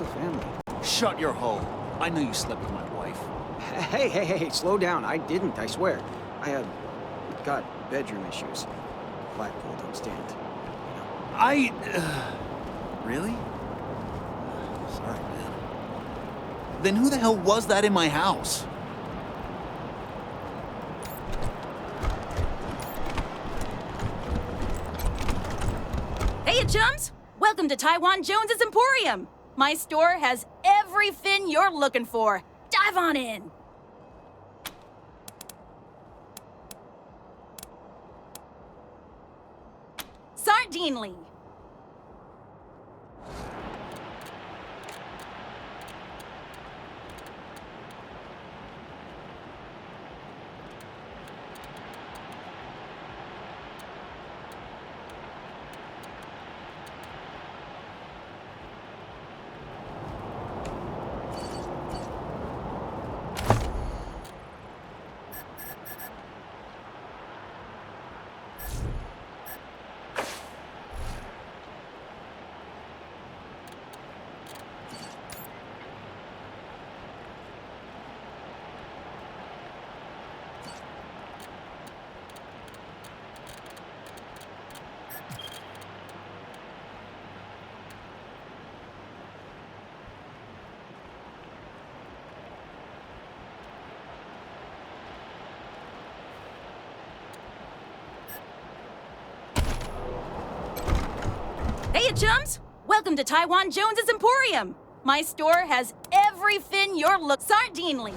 the family. Shut your hole. I know you slept with my wife. Hey, slow down. I didn't, I swear. I have got bedroom issues. Blackpool don't stand. Really? Sorry, man. Then who the hell was that in my house? Hey, chums! Welcome to Taiwan Jones's Emporium! My store has every fin you're looking for. Dive on in! Sardinely! Hey, chums! Welcome to Taiwan Jones's Emporium! My store has every fin you're Sardinely!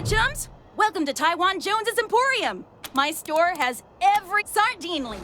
Hey, chums! Welcome to Taiwan Jones's Emporium. My store has every sardinely.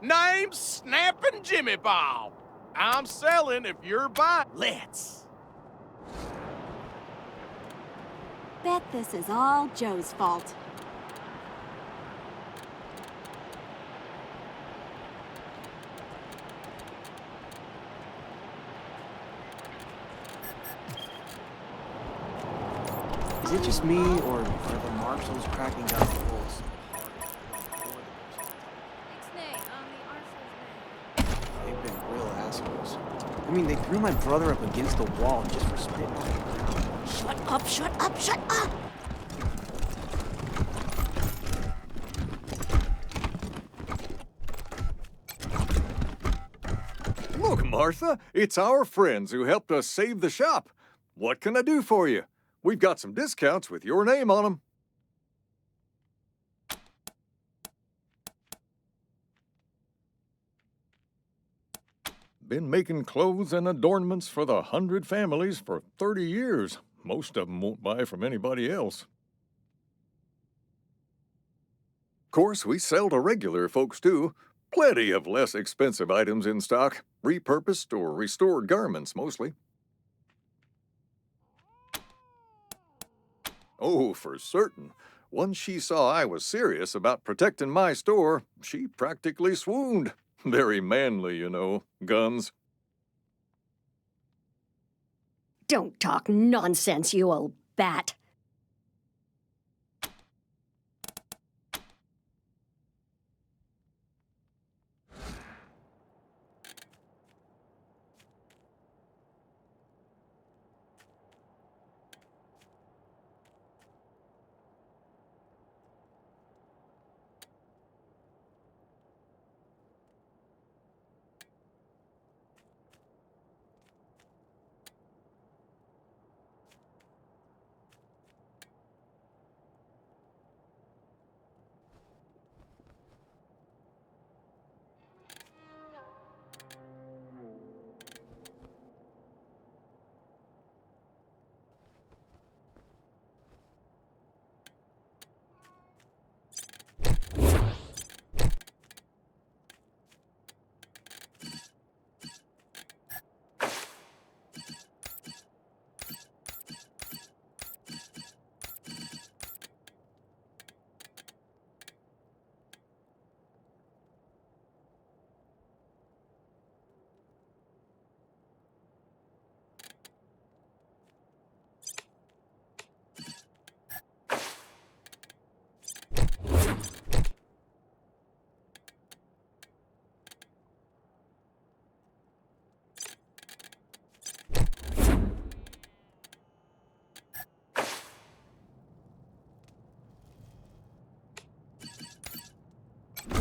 Name's Snappin' Jimmy Bob. I'm selling if you're buying. Let's. Bet this is all Joe's fault. Is it just me, or are the marshals cracking down the rules? They've been real assholes. I mean, they threw my brother up against the wall just for spitting on him. Shut up, shut up, shut up! Look, Martha, it's our friends who helped us save the shop. What can I do for you? We've got some discounts with your name on them. Been making clothes and adornments for the 100 families for 30 years. Most of them won't buy from anybody else. Of course, we sell to regular folks, too. Plenty of less expensive items in stock. Repurposed or restored garments, mostly. Oh, for certain. Once she saw I was serious about protecting my store, she practically swooned. Very manly, you know. Guns. Don't talk nonsense, you old bat.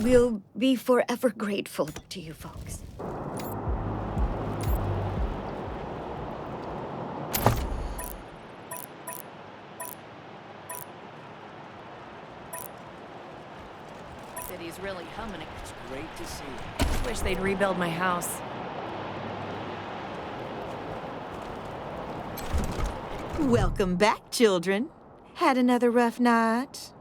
We'll be forever grateful to you folks. City's really humming. It's great to see. Wish they'd rebuild my house. Welcome back, children. Had another rough night?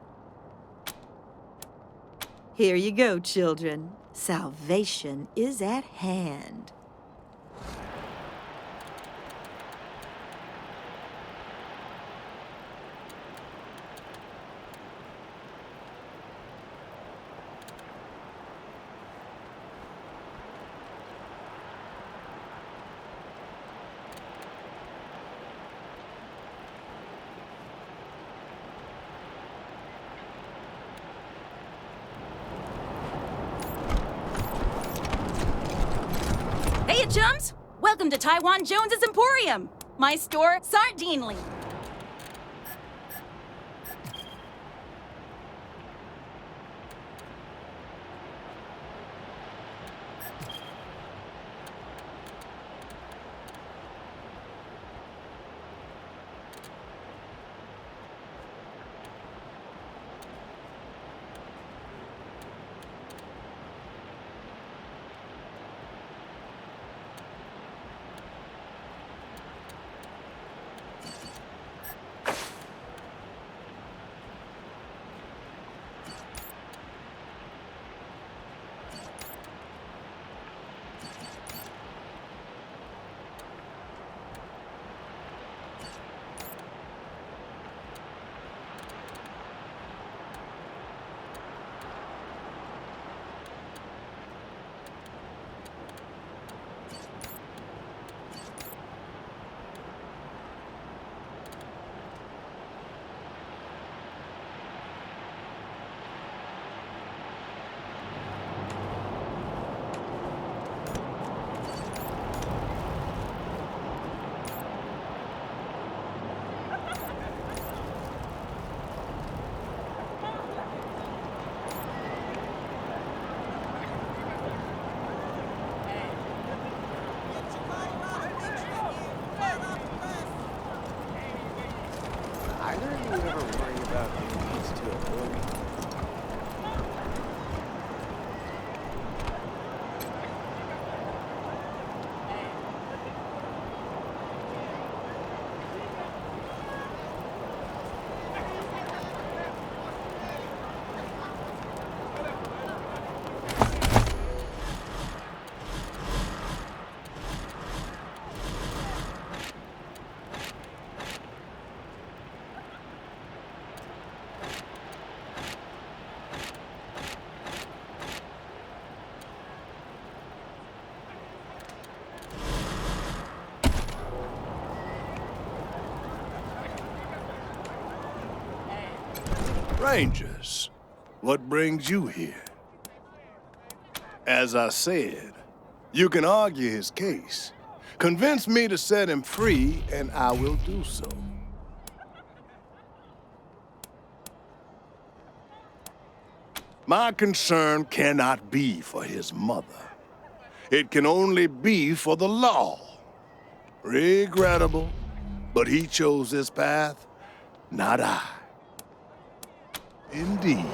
Here you go, children. Salvation is at hand. Hey, chums! Welcome to Taiwan Jones's Emporium. My store, Sardinely. Rangers, what brings you here? As I said, you can argue his case. Convince me to set him free, and I will do so. My concern cannot be for his mother. It can only be for the law. Regrettable, but he chose this path, not I. Indeed.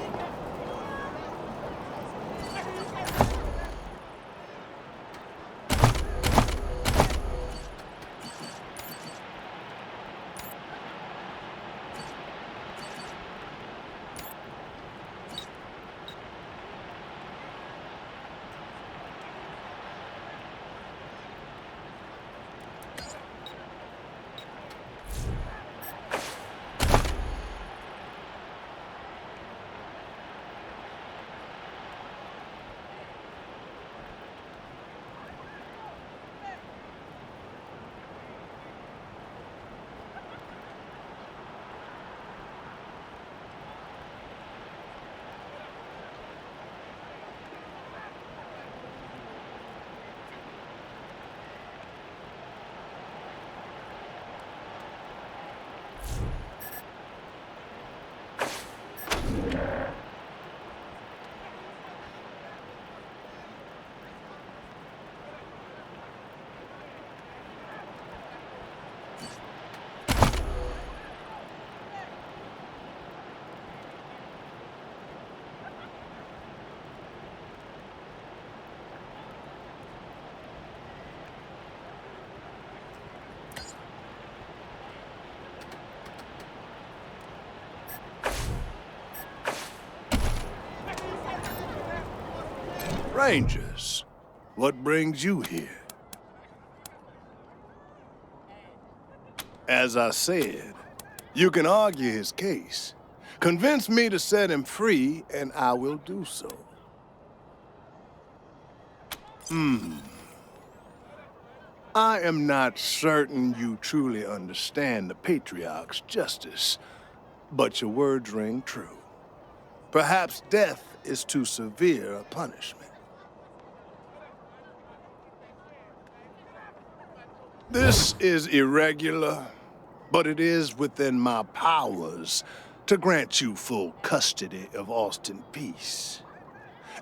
Rangers, what brings you here? As I said, you can argue his case. Convince me to set him free, and I will do so. I am not certain you truly understand the Patriarch's justice, but your words ring true. Perhaps death is too severe a punishment. This is irregular, but it is within my powers to grant you full custody of Austin Peace.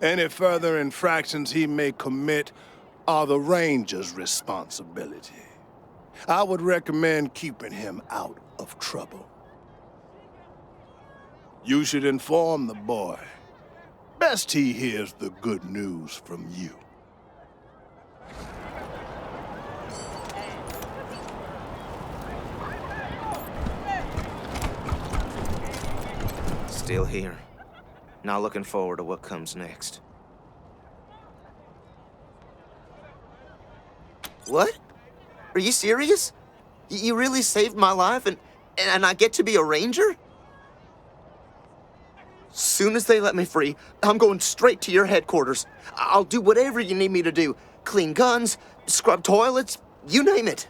Any further infractions he may commit are the Ranger's responsibility. I would recommend keeping him out of trouble. You should inform the boy. Best he hears the good news from you. Still here. Not looking forward to what comes next. What? Are you serious? You really saved my life and I get to be a ranger? Soon as they let me free, I'm going straight to your headquarters. I'll do whatever you need me to do. Clean guns, scrub toilets, you name it.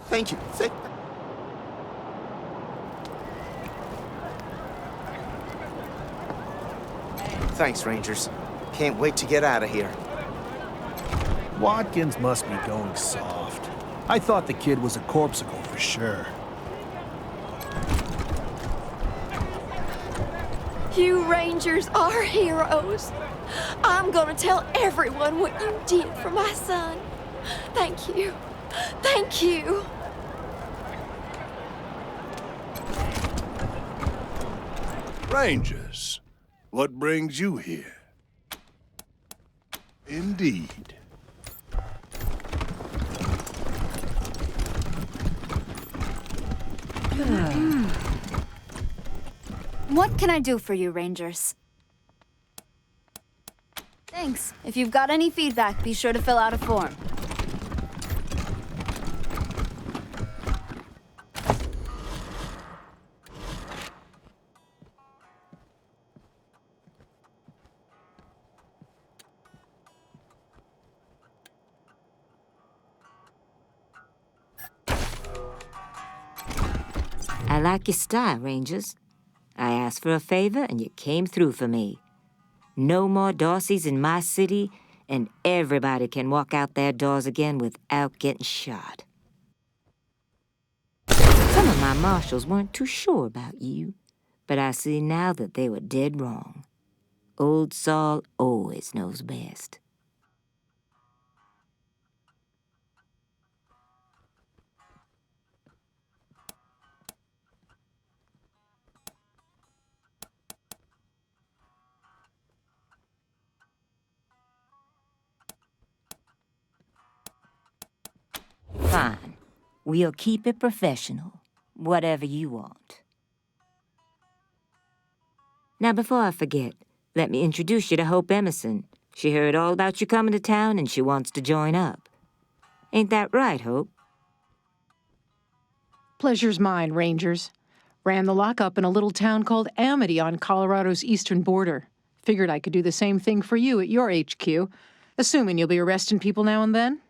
Thank you. Thanks, Rangers. Can't wait to get out of here. Watkins must be going soft. I thought the kid was a corpsicle for sure. You Rangers are heroes. I'm gonna tell everyone what you did for my son. Thank you. Thank you. Rangers, what brings you here? Indeed. What can I do for you, Rangers? Thanks. If you've got any feedback, be sure to fill out a form. I like your style, Rangers. I asked for a favor, and you came through for me. No more Darcys in my city, and everybody can walk out their doors again without getting shot. Some of my marshals weren't too sure about you, but I see now that they were dead wrong. Old Saul always knows best. Fine. We'll keep it professional. Whatever you want. Now, before I forget, let me introduce you to Hope Emerson. She heard all about you coming to town and she wants to join up. Ain't that right, Hope? Pleasure's mine, Rangers. Ran the lockup in a little town called Amity on Colorado's eastern border. Figured I could do the same thing for you at your HQ, assuming you'll be arresting people now and then.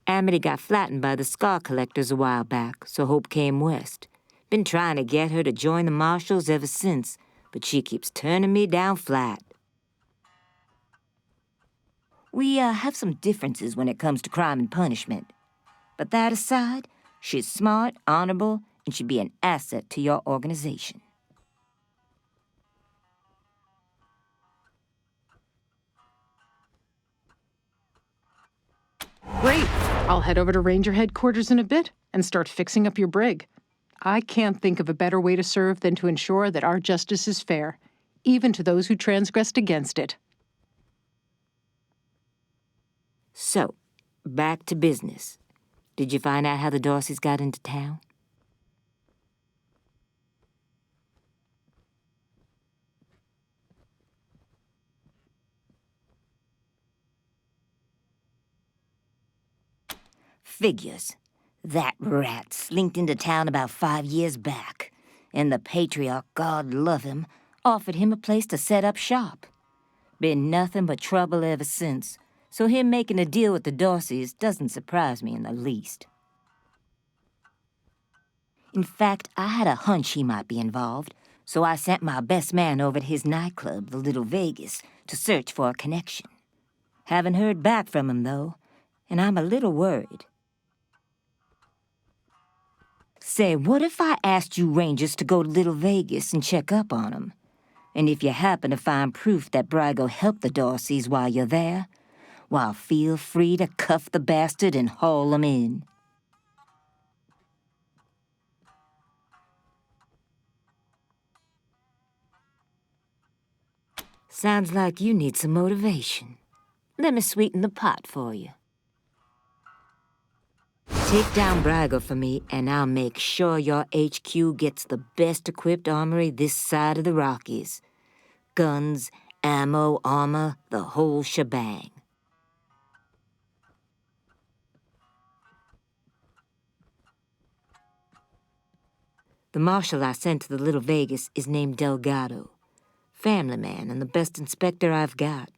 Amity got flattened by the scar collectors a while back, so Hope came west. Been trying to get her to join the marshals ever since, but she keeps turning me down flat. We have some differences when it comes to crime and punishment. But that aside, she's smart, honorable, and should be an asset to your organization. Great. I'll head over to Ranger headquarters in a bit and start fixing up your brig. I can't think of a better way to serve than to ensure that our justice is fair, even to those who transgressed against it. So, back to business. Did you find out how the Darcys got into town? Figures. That rat slinked into town about 5 years back, and the patriarch, God love him, offered him a place to set up shop. Been nothing but trouble ever since, so him making a deal with the Darcys doesn't surprise me in the least. In fact, I had a hunch he might be involved, so I sent my best man over to his nightclub, the Little Vegas, to search for a connection. Haven't heard back from him, though, and I'm a little worried. Say, what if I asked you Rangers to go to Little Vegas and check up on him? And if you happen to find proof that Brago helped the Darcys while you're there, well, feel free to cuff the bastard and haul him in. Sounds like you need some motivation. Let me sweeten the pot for you. Take down Brago for me, and I'll make sure your HQ gets the best-equipped armory this side of the Rockies. Guns, ammo, armor, the whole shebang. The marshal I sent to the Little Vegas is named Delgado. Family man and the best inspector I've got.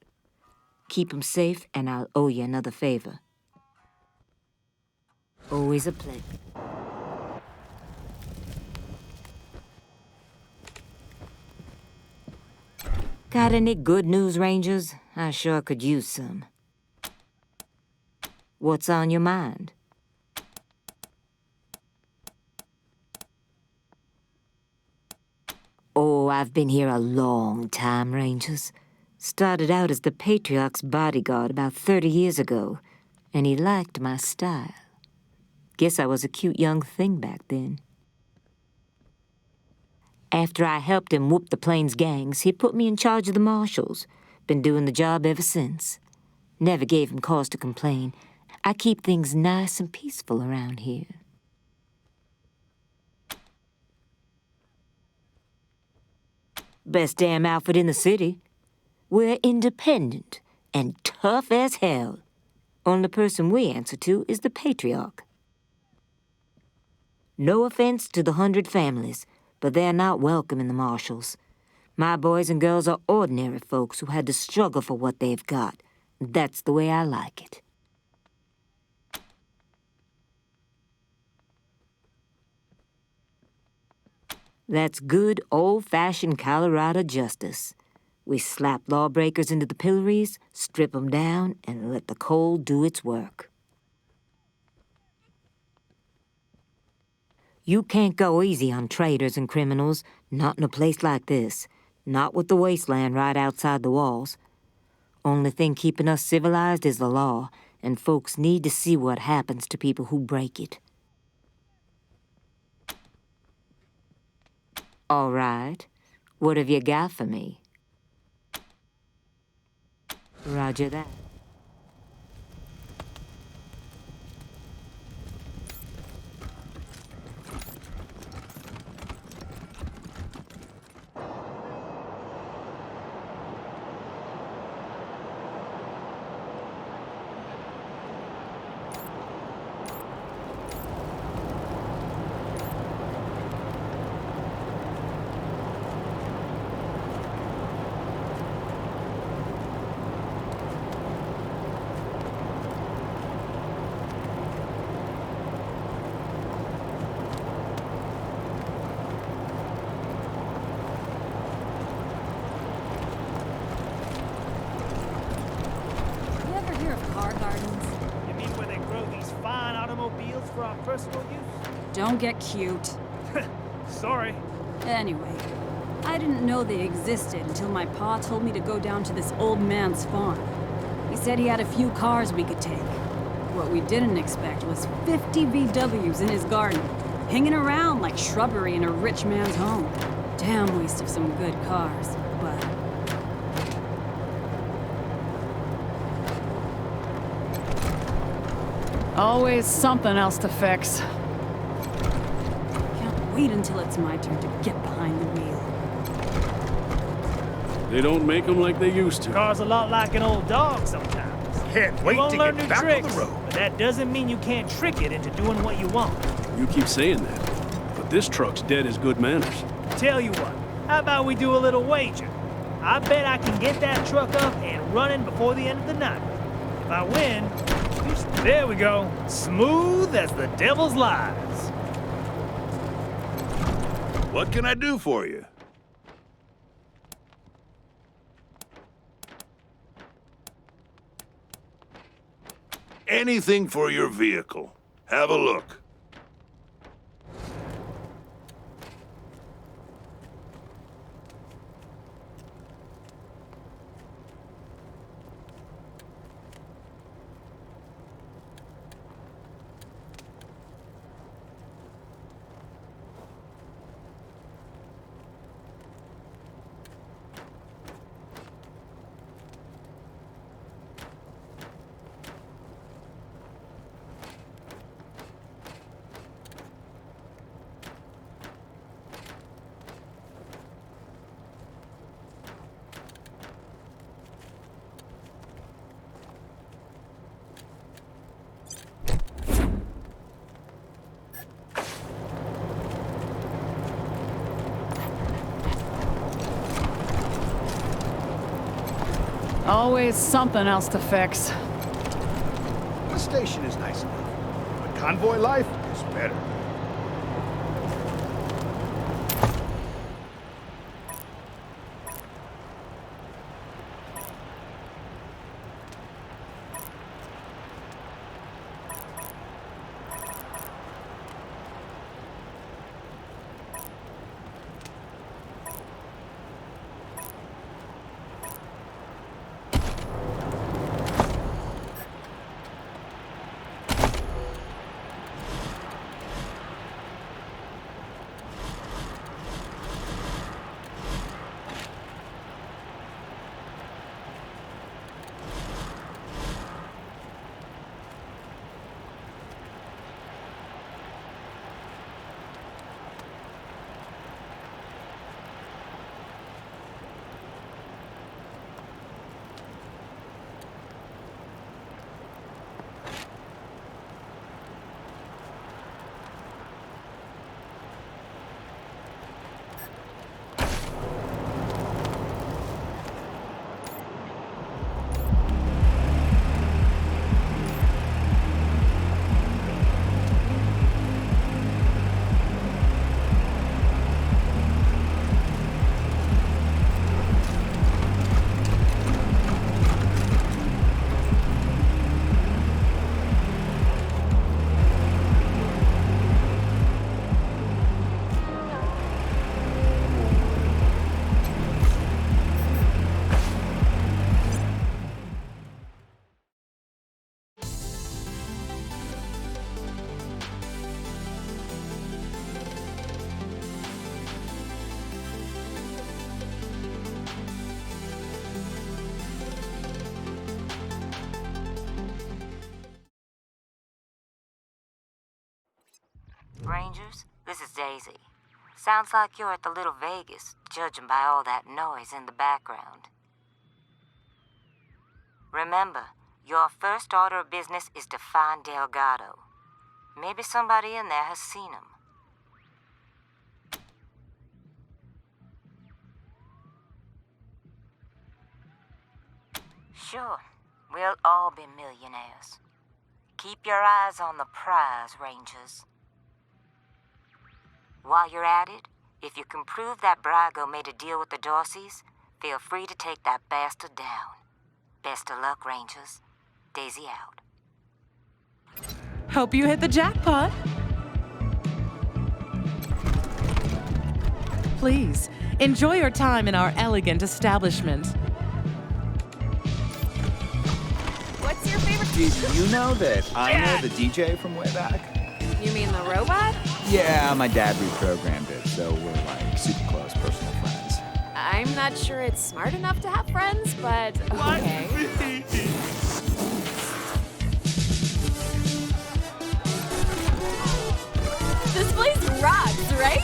Keep him safe, and I'll owe you another favor. Always a pleasure. Got any good news, Rangers? I sure could use some. What's on your mind? Oh, I've been here a long time, Rangers. Started out as the Patriarch's bodyguard about 30 years ago, and he liked my style. Guess I was a cute young thing back then. After I helped him whoop the Plains gangs, he put me in charge of the marshals. Been doing the job ever since. Never gave him cause to complain. I keep things nice and peaceful around here. Best damn outfit in the city. We're independent and tough as hell. Only person we answer to is the patriarch. No offense to the 100 families, but they're not welcome in the marshals. My boys and girls are ordinary folks who had to struggle for what they've got. That's the way I like it. That's good old-fashioned Colorado justice. We slap lawbreakers into the pillories, strip 'em down, and let the cold do its work. You can't go easy on traitors and criminals, not in a place like this. Not with the Wasteland right outside the walls. Only thing keeping us civilized is the law, and folks need to see what happens to people who break it. All right. What have you got for me? Roger that. For our personal use? Don't get cute. Sorry. Anyway, I didn't know they existed until my pa told me to go down to this old man's farm. He said he had a few cars we could take. What we didn't expect was 50 VWs in his garden, hanging around like shrubbery in a rich man's home. Damn waste of some good cars, but... Always something else to fix. Can't wait until it's my turn to get behind the wheel. They don't make them like they used to. Car's a lot like an old dog sometimes. Can't wait to learn get new back tricks, on the road. But that doesn't mean you can't trick it into doing what you want. You keep saying that, but this truck's dead as good manners. Tell you what, how about we do a little wager? I bet I can get that truck up and running before the end of the night. If I win, there we go. Smooth as the devil's lies. What can I do for you? Anything for your vehicle. Have a look. Always something else to fix. The station is nice enough, but convoy life is better. Rangers, this is Daisy. Sounds like you're at the Little Vegas, judging by all that noise in the background. Remember, your first order of business is to find Delgado. Maybe somebody in there has seen him. Sure, we'll all be millionaires. Keep your eyes on the prize, Rangers. While you're at it, if you can prove that Brago made a deal with the Dorseys, feel free to take that bastard down. Best of luck, Rangers. Daisy out. Hope you hit the jackpot. Please, enjoy your time in our elegant establishment. What's your favorite? Did you know that I know the DJ from way back? You mean the robot? Yeah, my dad reprogrammed it, so we're like super close personal friends. I'm not sure it's smart enough to have friends, but okay. This place rocks, right?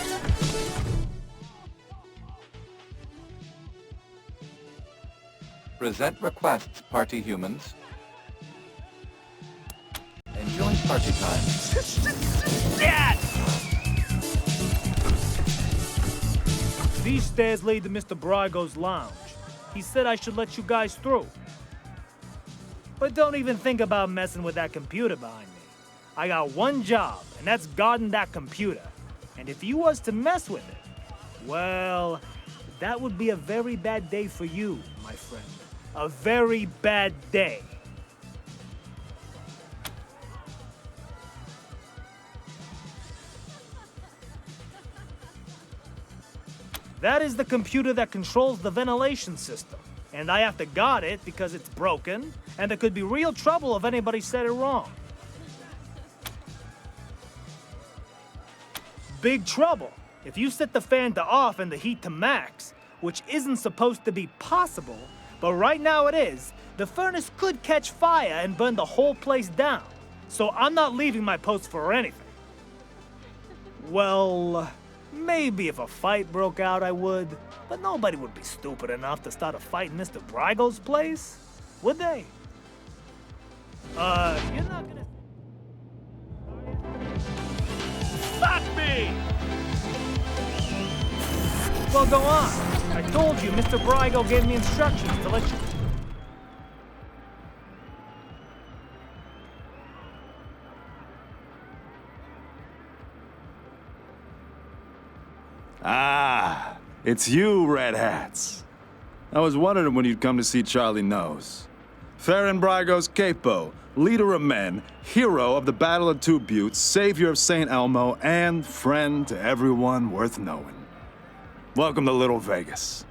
Present requests, party humans. Enjoy party time. These stairs lead to Mr. Brago's lounge. He said I should let you guys through. But don't even think about messing with that computer behind me. I got one job, and that's guarding that computer. And if you was to mess with it, well, that would be a very bad day for you, my friend. A very bad day. That is the computer that controls the ventilation system. And I have to guard it because it's broken, and there could be real trouble if anybody said it wrong. Big trouble. If you set the fan to off and the heat to max, which isn't supposed to be possible, but right now it is, the furnace could catch fire and burn the whole place down. So I'm not leaving my post for anything. Well, maybe if a fight broke out, I would. But nobody would be stupid enough to start a fight in Mr. Brago's place, would they? You're not gonna... Fuck me! Well, go on. I told you, Mr. Brago gave me instructions to let you... Ah, it's you, Red Hats. I was wondering when you'd come to see Charlie Knows. Farron Brago's capo, leader of men, hero of the Battle of Two Buttes, savior of St. Elmo, and friend to everyone worth knowing. Welcome to Little Vegas.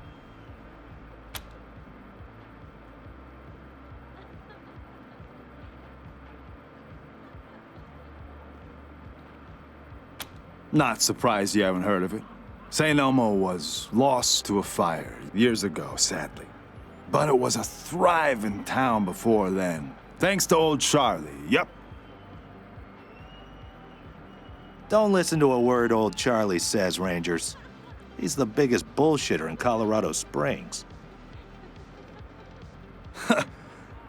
Not surprised you haven't heard of it. St. Elmo was lost to a fire years ago, sadly. But it was a thriving town before then. Thanks to old Charlie, yep. Don't listen to a word old Charlie says, Rangers. He's the biggest bullshitter in Colorado Springs.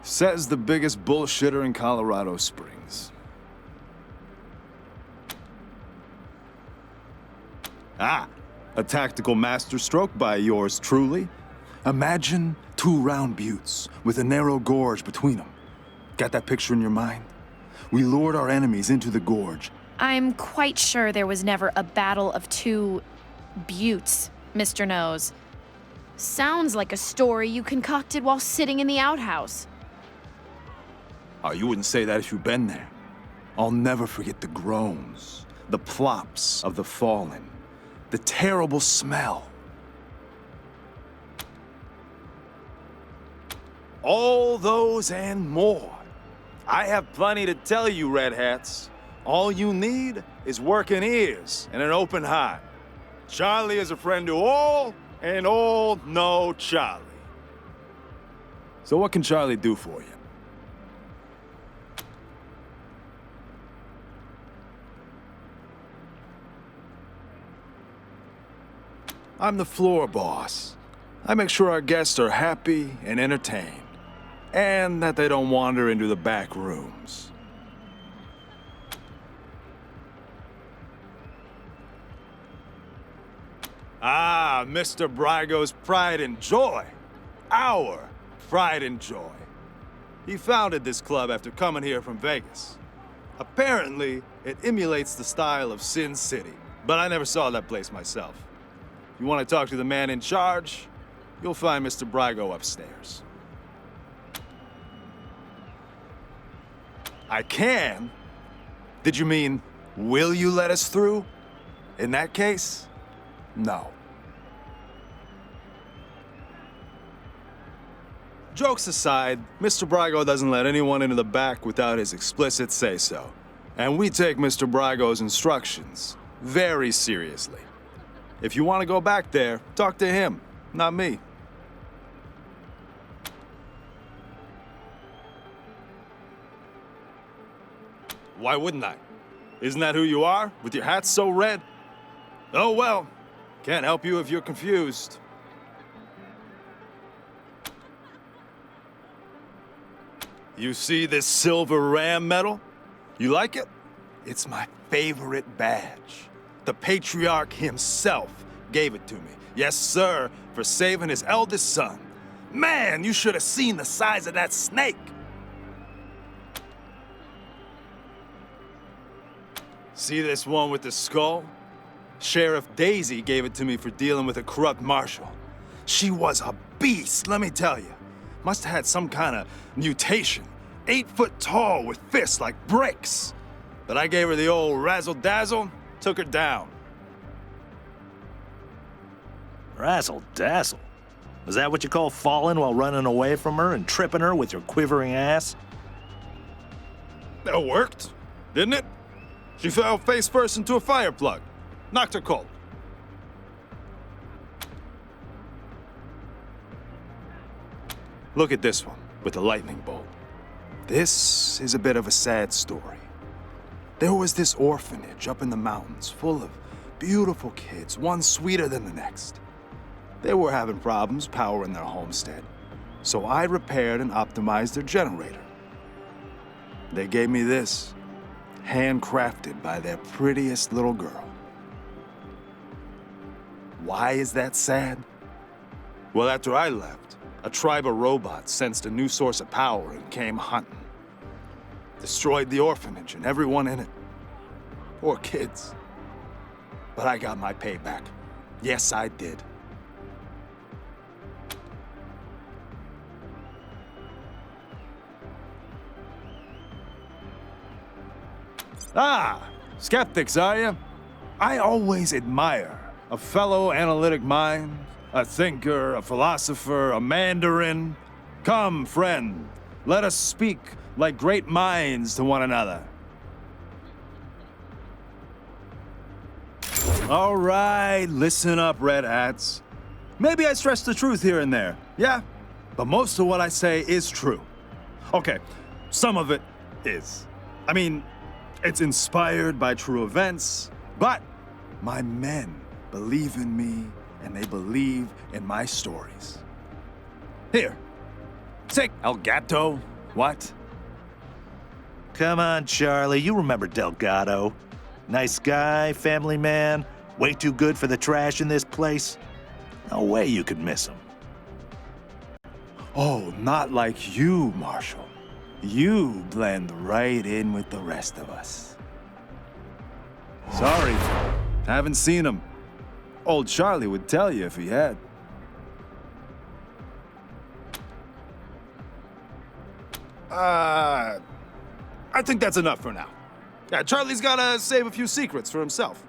Says the biggest bullshitter in Colorado Springs. Ah, a tactical masterstroke by yours truly. Imagine 2 round buttes with a narrow gorge between them. Got that picture in your mind? We lured our enemies into the gorge. I'm quite sure there was never a battle of 2 buttes, Mr. Nose. Sounds like a story you concocted while sitting in the outhouse. Oh, you wouldn't say that if you'd been there. I'll never forget the groans, the plops of the fallen, the terrible smell. All those and more. I have plenty to tell you, Red Hats. All you need is working ears and an open heart. Charlie is a friend to all, and all know Charlie. So what can Charlie do for you? I'm the floor boss. I make sure our guests are happy and entertained, and that they don't wander into the back rooms. Ah, Mr. Brygo's pride and joy. Our pride and joy. He founded this club after coming here from Vegas. Apparently, it emulates the style of Sin City, but I never saw that place myself. You want to talk to the man in charge? You'll find Mr. Brygo upstairs. I can? Did you mean, will you let us through? In that case, no. Jokes aside, Mr. Brygo doesn't let anyone into the back without his explicit say-so. And we take Mr. Brygo's instructions very seriously. If you want to go back there, talk to him, not me. Why wouldn't I? Isn't that who you are, with your hat so red? Oh well, can't help you if you're confused. You see this silver ram medal? You like it? It's my favorite badge. The patriarch himself gave it to me. Yes, sir, for saving his eldest son. Man, you should have seen the size of that snake. See this one with the skull? Sheriff Daisy gave it to me for dealing with a corrupt marshal. She was a beast, let me tell you. Must have had some kind of mutation. 8 foot tall with fists like bricks. But I gave her the old razzle-dazzle, took her down. Razzle-dazzle? Is that what you call falling while running away from her and tripping her with your quivering ass? That worked, didn't it? She fell face first into a fire plug. Knocked her cold. Look at this one with the lightning bolt. This is a bit of a sad story. There was this orphanage up in the mountains full of beautiful kids, one sweeter than the next. They were having problems powering their homestead, so I repaired and optimized their generator. They gave me this, handcrafted by their prettiest little girl. Why is that sad? Well, after I left, a tribe of robots sensed a new source of power and came hunting. Destroyed the orphanage and everyone in it. Poor kids. But I got my payback. Yes, I did. Ah, skeptics, are you? I always admire a fellow analytic mind, a thinker, a philosopher, a mandarin. Come, friend, let us speak like great minds to one another. All right, listen up, Red Hats. Maybe I stress the truth here and there, yeah? But most of what I say is true. Okay, some of it is. I mean, it's inspired by true events, but my men believe in me and they believe in my stories. Here, take El Gato. What? Come on, Charlie, you remember Delgado. Nice guy, family man, way too good for the trash in this place. No way you could miss him. Oh, not like you, Marshal. You blend right in with the rest of us. Sorry, haven't seen him. Old Charlie would tell you if he had. I think that's enough for now. Yeah, Charlie's gotta save a few secrets for himself.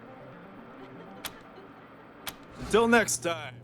Until next time.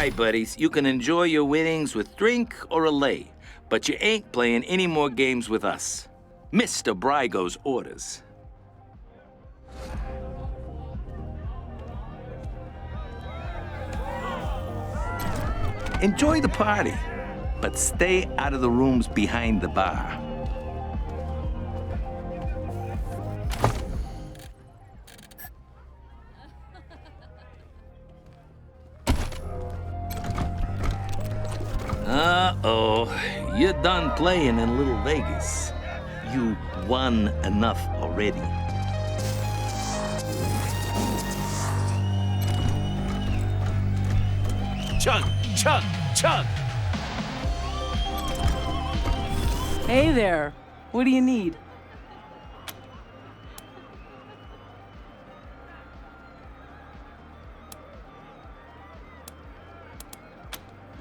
right, buddies. You can enjoy your winnings with drink or a lay, but you ain't playing any more games with us. Mr. Brygo's orders. Enjoy the party, but stay out of the rooms behind the bar. Uh-oh, you're done playing in Little Vegas. You won enough already. Chug, chug, chug! Hey there. What do you need?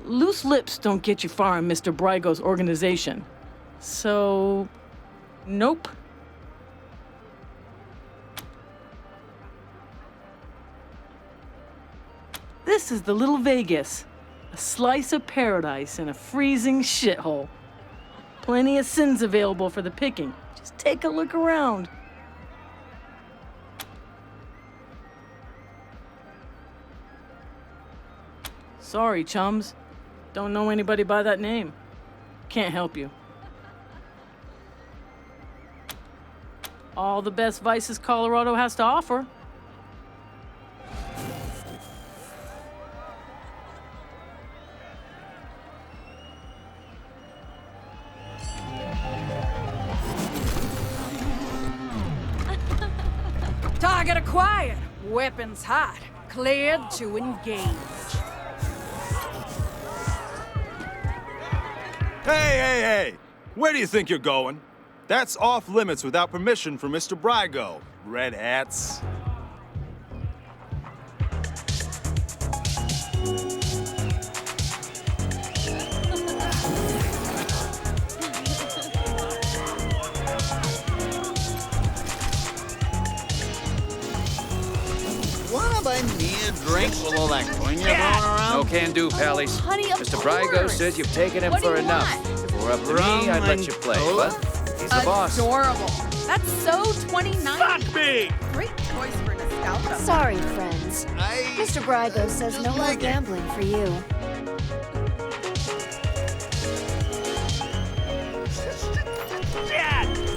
Loose lips don't get you far in Mr. Brygo's organization. So, nope. This is the Little Vegas, a slice of paradise in a freezing shithole. Plenty of sins available for the picking. Just take a look around. Sorry, chums. Don't know anybody by that name. Can't help you. All the best vices Colorado has to offer. Target acquired. Weapons hot. Cleared to engage. Hey! Where do you think you're going? That's off limits without permission from Mr. Brygo, red hats. Wanna buy me a drink with all that coin you're throwing around? No can do, pallies. Honey, of Mr. Brygo course. says you've taken him What do for you enough. want? If it were up to Rum me, I'd let and you play, Coke? but he's the boss. Adorable. That's so 29. Fuck me! Great choice for nostalgia. Sorry, friends. Mr. Brygo says no more gambling for you.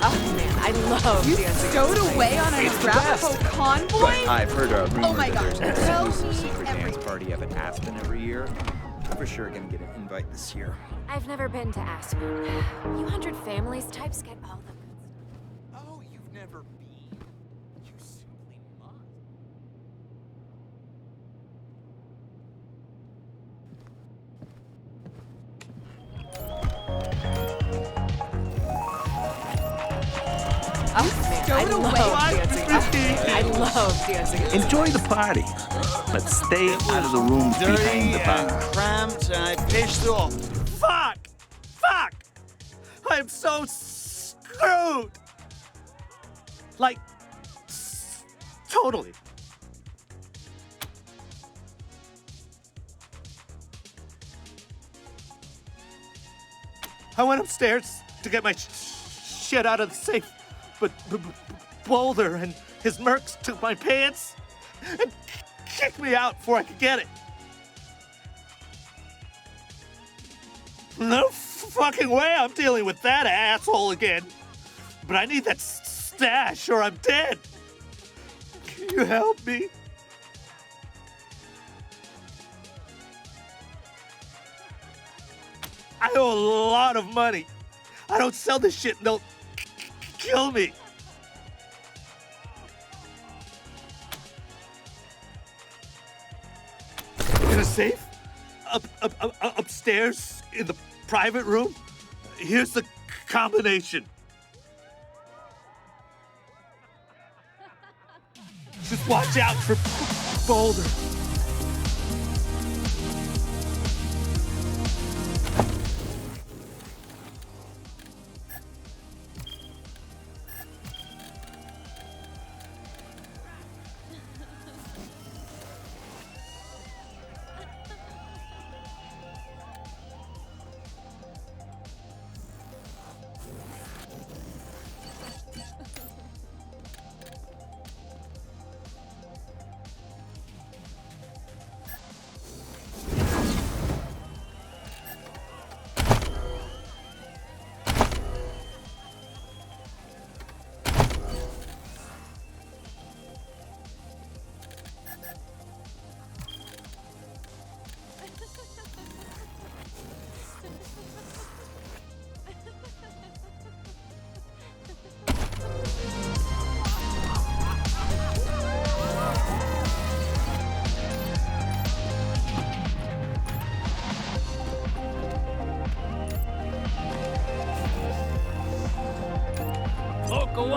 Oh man, I love You dancing. stowed away on an It's the best. Arapaho convoy? But I've heard a rumor Oh my that God. there's an Tell exclusive me secret dance everything. party up at Aspen every year. I'm for sure gonna get an invite this year. I've never been to Aspen. You 100 families types get all the good stuff. Oh, you've never been. You simply must. Oh man, I Stowed love away. dancing. I love dancing. Enjoy the party, but stay out of the rooms behind the bar. Cramped, and I pissed off. Fuck! Fuck! I'm so screwed! Like, totally. I went upstairs to get my shit out of the safe, but Boulder and his mercs took my pants and kicked me out before I could get it. No fucking way I'm dealing with that asshole again. But I need that stash or I'm dead. Can you help me? I owe a lot of money. I don't sell this shit and they'll kill me. In a safe? Upstairs in the private room? Here's the combination. Just watch out for Boulder.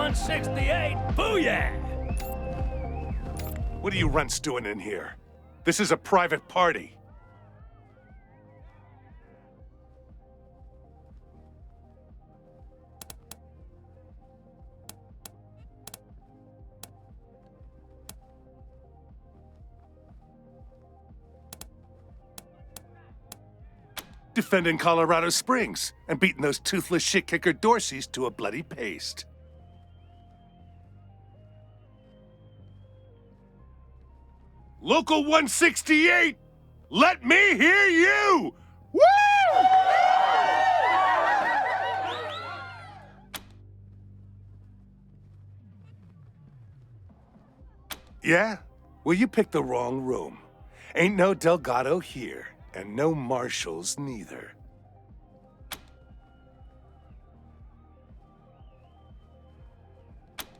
168, booyah! What are you runts doing in here? This is a private party. Defending Colorado Springs and beating those toothless shit-kicker Dorseys to a bloody paste. Local 168! Let me hear you! Woo! Yeah? Well, you picked the wrong room. Ain't no Delgado here. And no marshals, neither.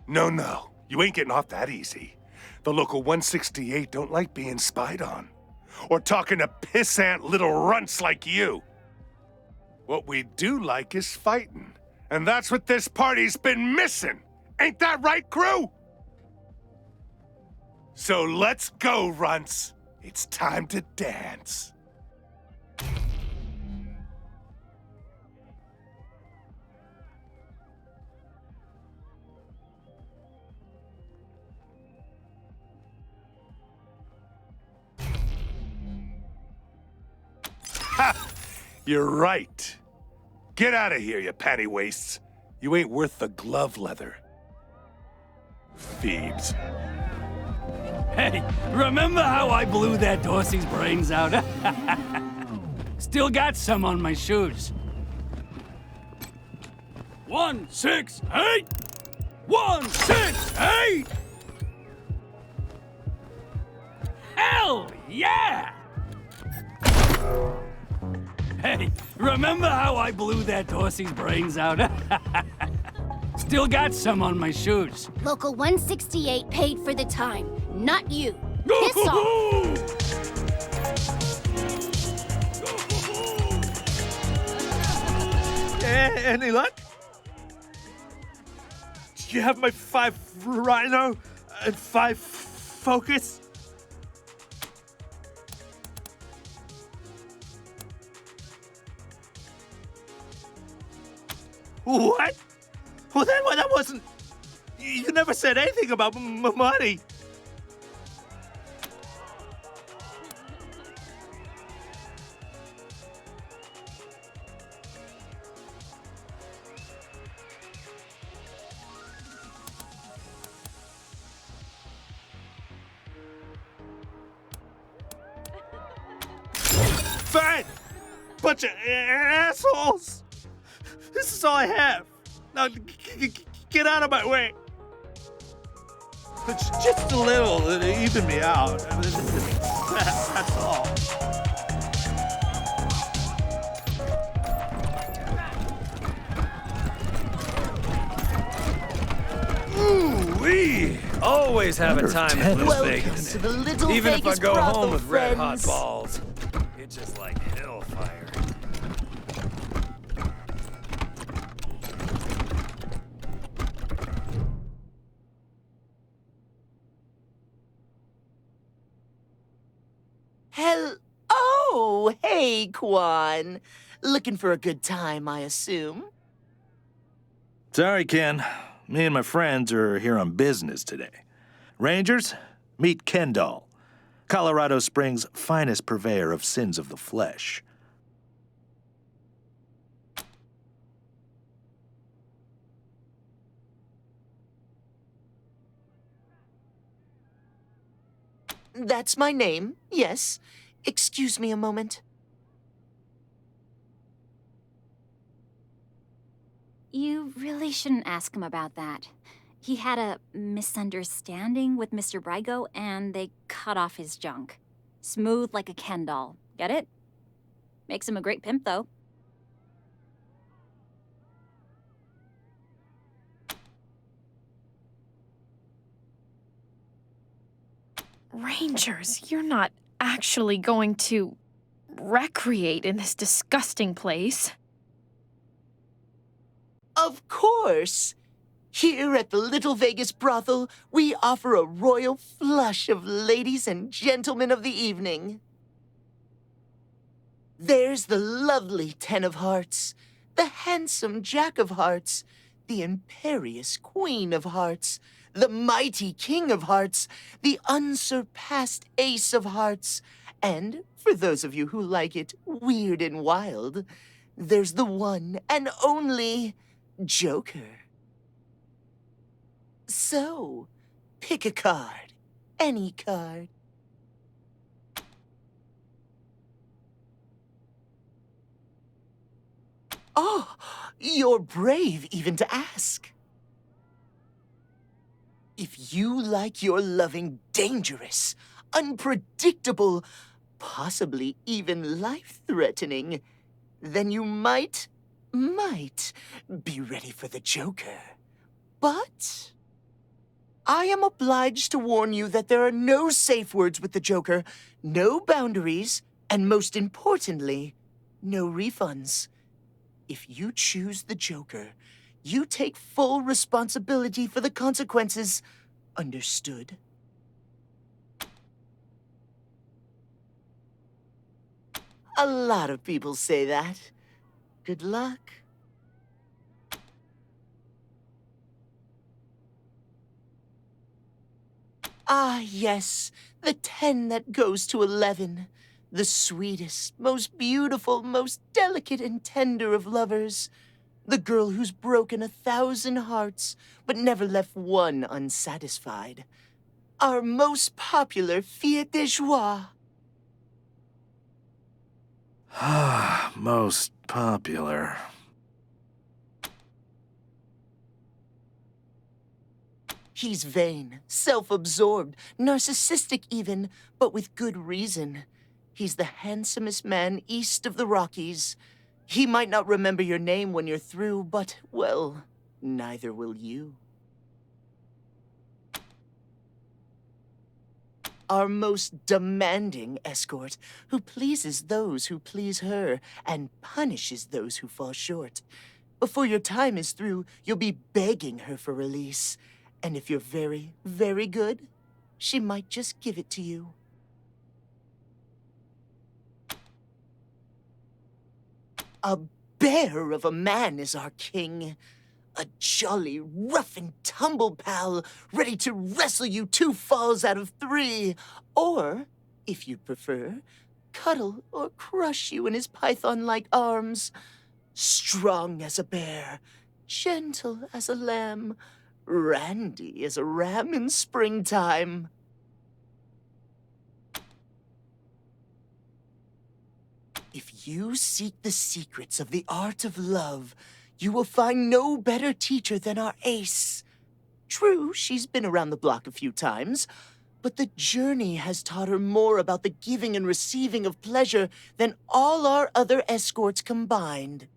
No. You ain't getting off that easy. The local 168 don't like being spied on. Or talking to pissant little runts like you. What we do like is fighting. And that's what this party's been missing. Ain't that right, crew? So let's go, runts. It's time to dance. Ha! You're right. Get out of here, you panty wastes. You ain't worth the glove leather. Phoebes. Hey, remember how I blew that Dorsey's brains out? Still got some on my shoes. 168! 168! Hell yeah! Hey, remember how I blew that Dorsey's brains out? Still got some on my shoes. Local 168 paid for the time, not you. Piss off! Any luck? Do you have my 5 rhino and 5 focus? What? Well, that wasn't... You never said anything about money. Fine! Bunch of assholes! This is all I have. Now, get out of my way. It's just a little to even me out. That's all. Ooh-wee! Always have a time in Las Vegas. To the little Even Vegas if I go home brothel, with red hot friends. balls. It's just like hellfire. Oh, hey, Quan. Looking for a good time, I assume? Sorry, Ken. Me and my friends are here on business today. Rangers, meet Kendall, Colorado Springs' finest purveyor of sins of the flesh. That's my name, yes. Excuse me a moment. You really shouldn't ask him about that. He had a misunderstanding with Mr. Brygo, and they cut off his junk. Smooth like a Ken doll. Get it? Makes him a great pimp, though. Rangers, you're not actually going to recreate in this disgusting place. Of course. Here at the Little Vegas brothel, we offer a royal flush of ladies and gentlemen of the evening. There's the lovely Ten of Hearts, the handsome Jack of Hearts, the imperious Queen of Hearts, the mighty King of Hearts, the unsurpassed Ace of Hearts, and, for those of you who like it weird and wild, there's the one and only Joker. So, pick a card, any card. Oh, you're brave even to ask. If you like your loving dangerous, unpredictable, possibly even life-threatening, then you might be ready for the Joker. But I am obliged to warn you that there are no safe words with the Joker, no boundaries, and most importantly, no refunds. If you choose the Joker, you take full responsibility for the consequences. Understood? A lot of people say that. Good luck. Ah, yes, the 10 that goes to 11. The sweetest, most beautiful, most delicate and tender of lovers. The girl who's broken 1,000 hearts, but never left one unsatisfied. Our most popular fille de joie. Most popular. He's vain, self-absorbed, narcissistic even, but with good reason. He's the handsomest man east of the Rockies. He might not remember your name when you're through, but, well, neither will you. Our most demanding escort, who pleases those who please her and punishes those who fall short. Before your time is through, you'll be begging her for release. And if you're very, very good, she might just give it to you. A bear of a man is our king. A jolly, rough-and-tumble pal, ready to wrestle you 2 falls out of 3. Or, if you prefer, cuddle or crush you in his python-like arms. Strong as a bear, gentle as a lamb, randy as a ram in springtime. If you seek the secrets of the art of love, you will find no better teacher than our ace. True, she's been around the block a few times, but the journey has taught her more about the giving and receiving of pleasure than all our other escorts combined.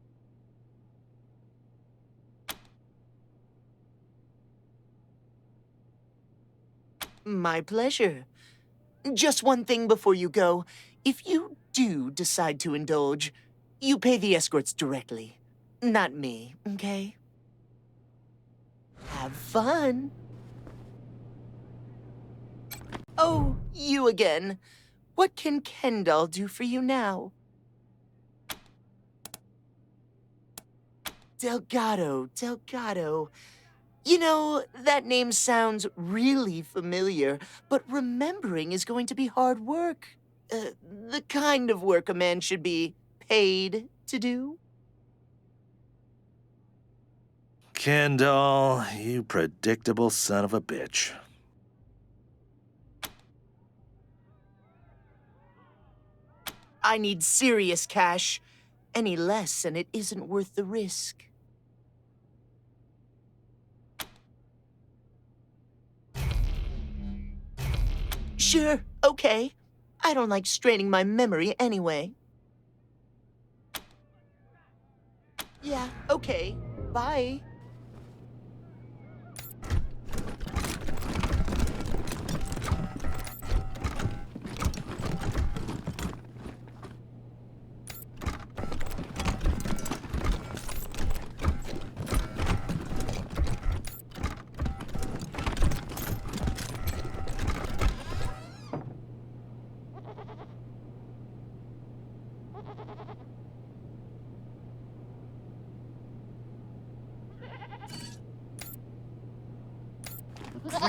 My pleasure. Just one thing before you go. If you do decide to indulge, you pay the escorts directly. Not me, okay? Have fun. Oh, you again. What can Kendall do for you now? Delgado. You know, that name sounds really familiar, but remembering is going to be hard work. The kind of work a man should be paid to do. Kendall, you predictable son of a bitch. I need serious cash. Any less, and it isn't worth the risk. Sure, okay. I don't like straining my memory anyway. Yeah, okay. Bye.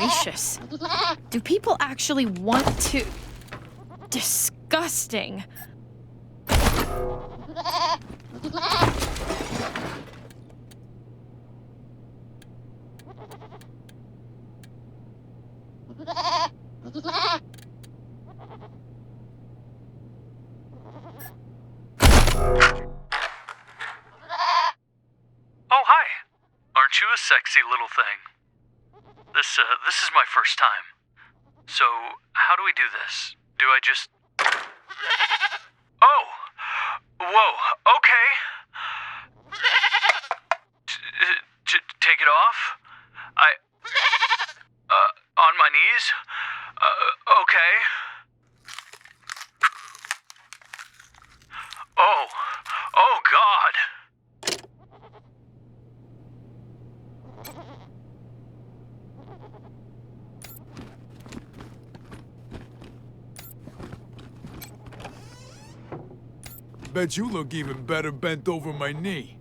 gracious. Do people actually want to... Disgusting. Oh, hi. Aren't you a sexy little thing? This is my first time. So, how do we do this? Do I just... Oh! Whoa, okay. Take it off? On my knees? Okay. Oh God. Bet you look even better bent over my knee.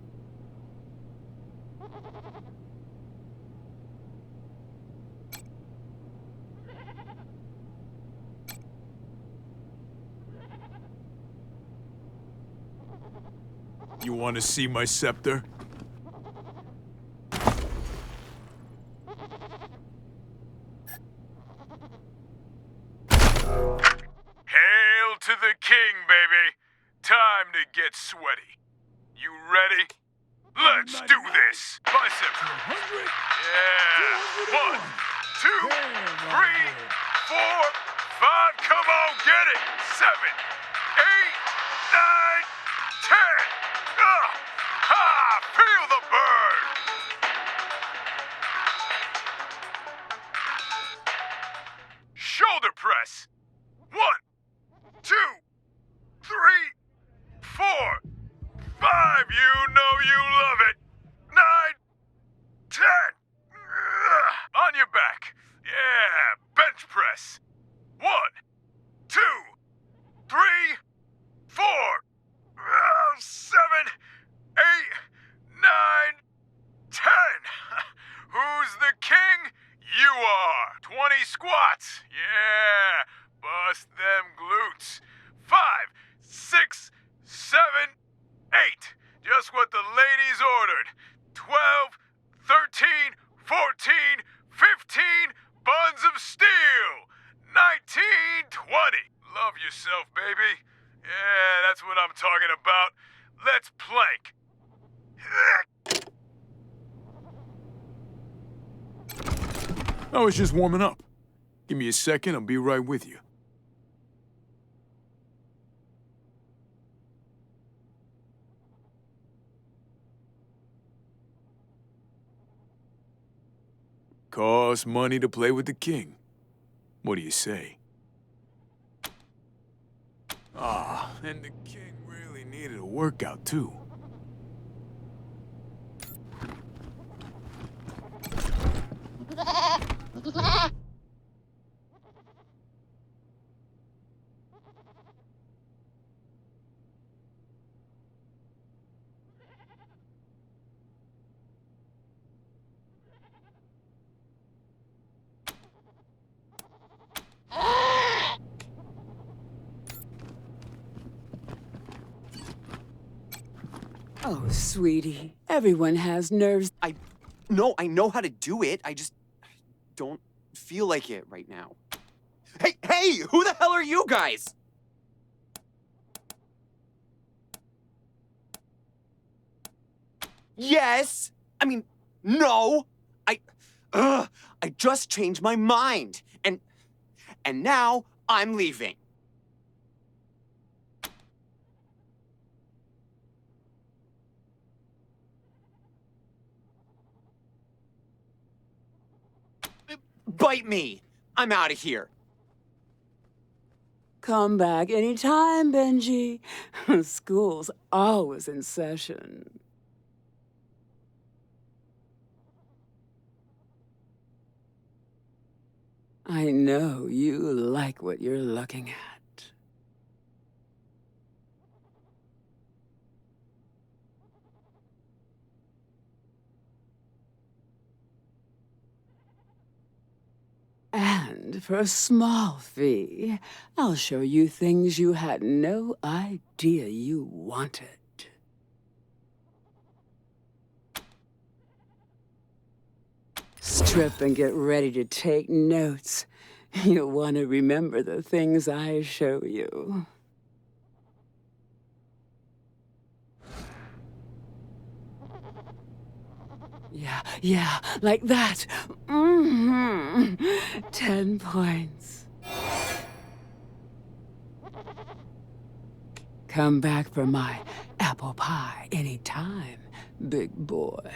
You want to see my scepter? Hail to the king, baby. Time to get sweaty. You ready? Let's do this. Biceps. Yeah. 1, 2, 3, 4, 5. Come on, get it. 7, 8, 9, 10. Ha! Feel the burn. Shoulder press. 1, 2, 3, 4, 5. You know you love it. 9, 10. On your back. Yeah. Bench press. 1, 2, 3, 4, 7, 8, 9, 10. Who's the king? You are. 20 squats. Yeah. Bust them glutes. 5, 6, 7, 8. Just what the ladies ordered. 12, 13, 14, 15 buns of steel. 19, 20. Love yourself, baby. Yeah, that's what I'm talking about. Let's plank. I was just warming up. Give me a second, I'll be right with you. Costs money to play with the king. What do you say? Ah, and the king really needed a workout, too. Oh, sweetie. Everyone has nerves. No, I know how to do it. I just don't feel like it right now. Hey, who the hell are you guys? Yes. I mean, no. I just changed my mind. And now I'm leaving. Bite me! I'm out of here. Come back anytime, Benji. School's always in session. I know you like what you're looking at. And for a small fee, I'll show you things you had no idea you wanted. Strip and get ready to take notes. You'll want to remember the things I show you. Yeah, like that. 10 points. Come back for my apple pie anytime, big boy.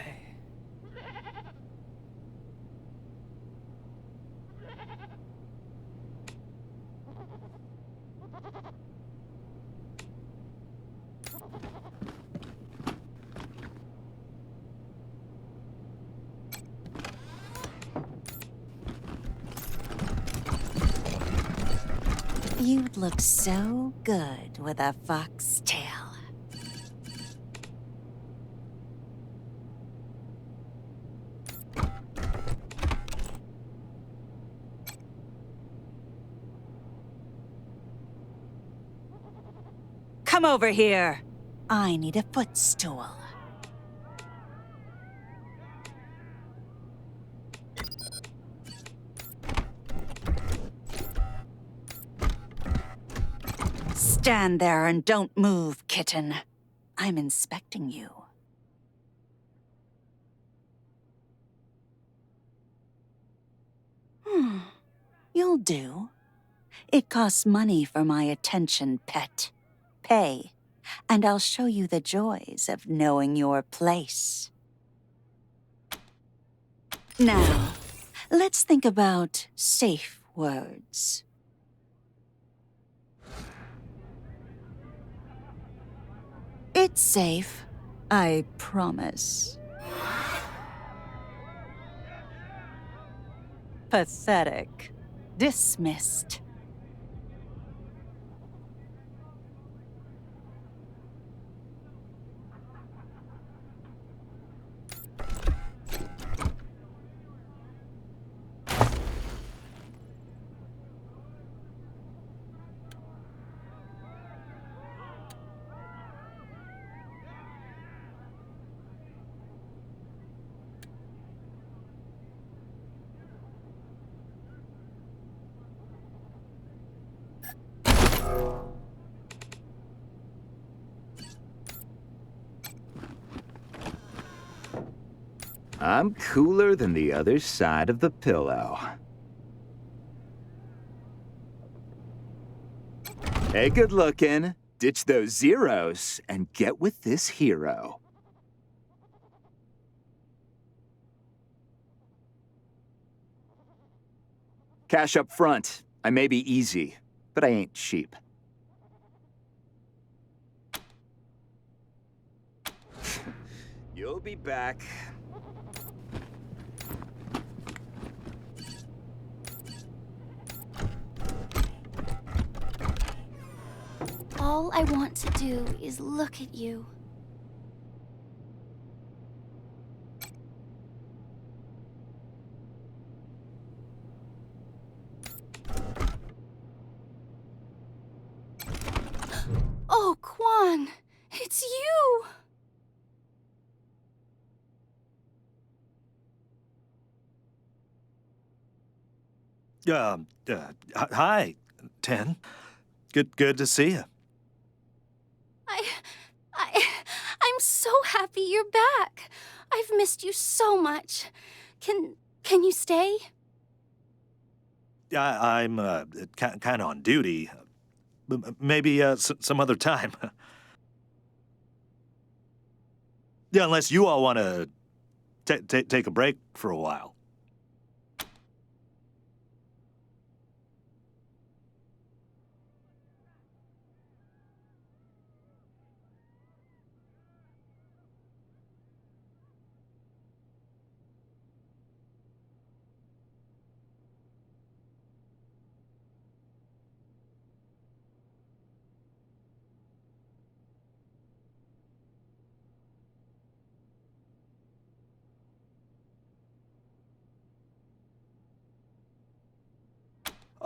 You'd look so good with a foxtail. Come over here. I need a footstool. Stand there and don't move, kitten. I'm inspecting you. You'll do. It costs money for my attention, pet. Pay, and I'll show you the joys of knowing your place. Now, let's think about safe words. It's safe, I promise. Pathetic. Dismissed. I'm cooler than the other side of the pillow. Hey, good looking. Ditch those zeros and get with this hero. Cash up front. I may be easy, but I ain't cheap. You'll be back. All I want to do is look at you. Oh, Quan, it's you! Hi, Ten. Good to see you. I'm so happy you're back. I've missed you so much. Can you stay? I'm kind of on duty. Maybe some other time. Yeah, unless you all want to take a break for a while.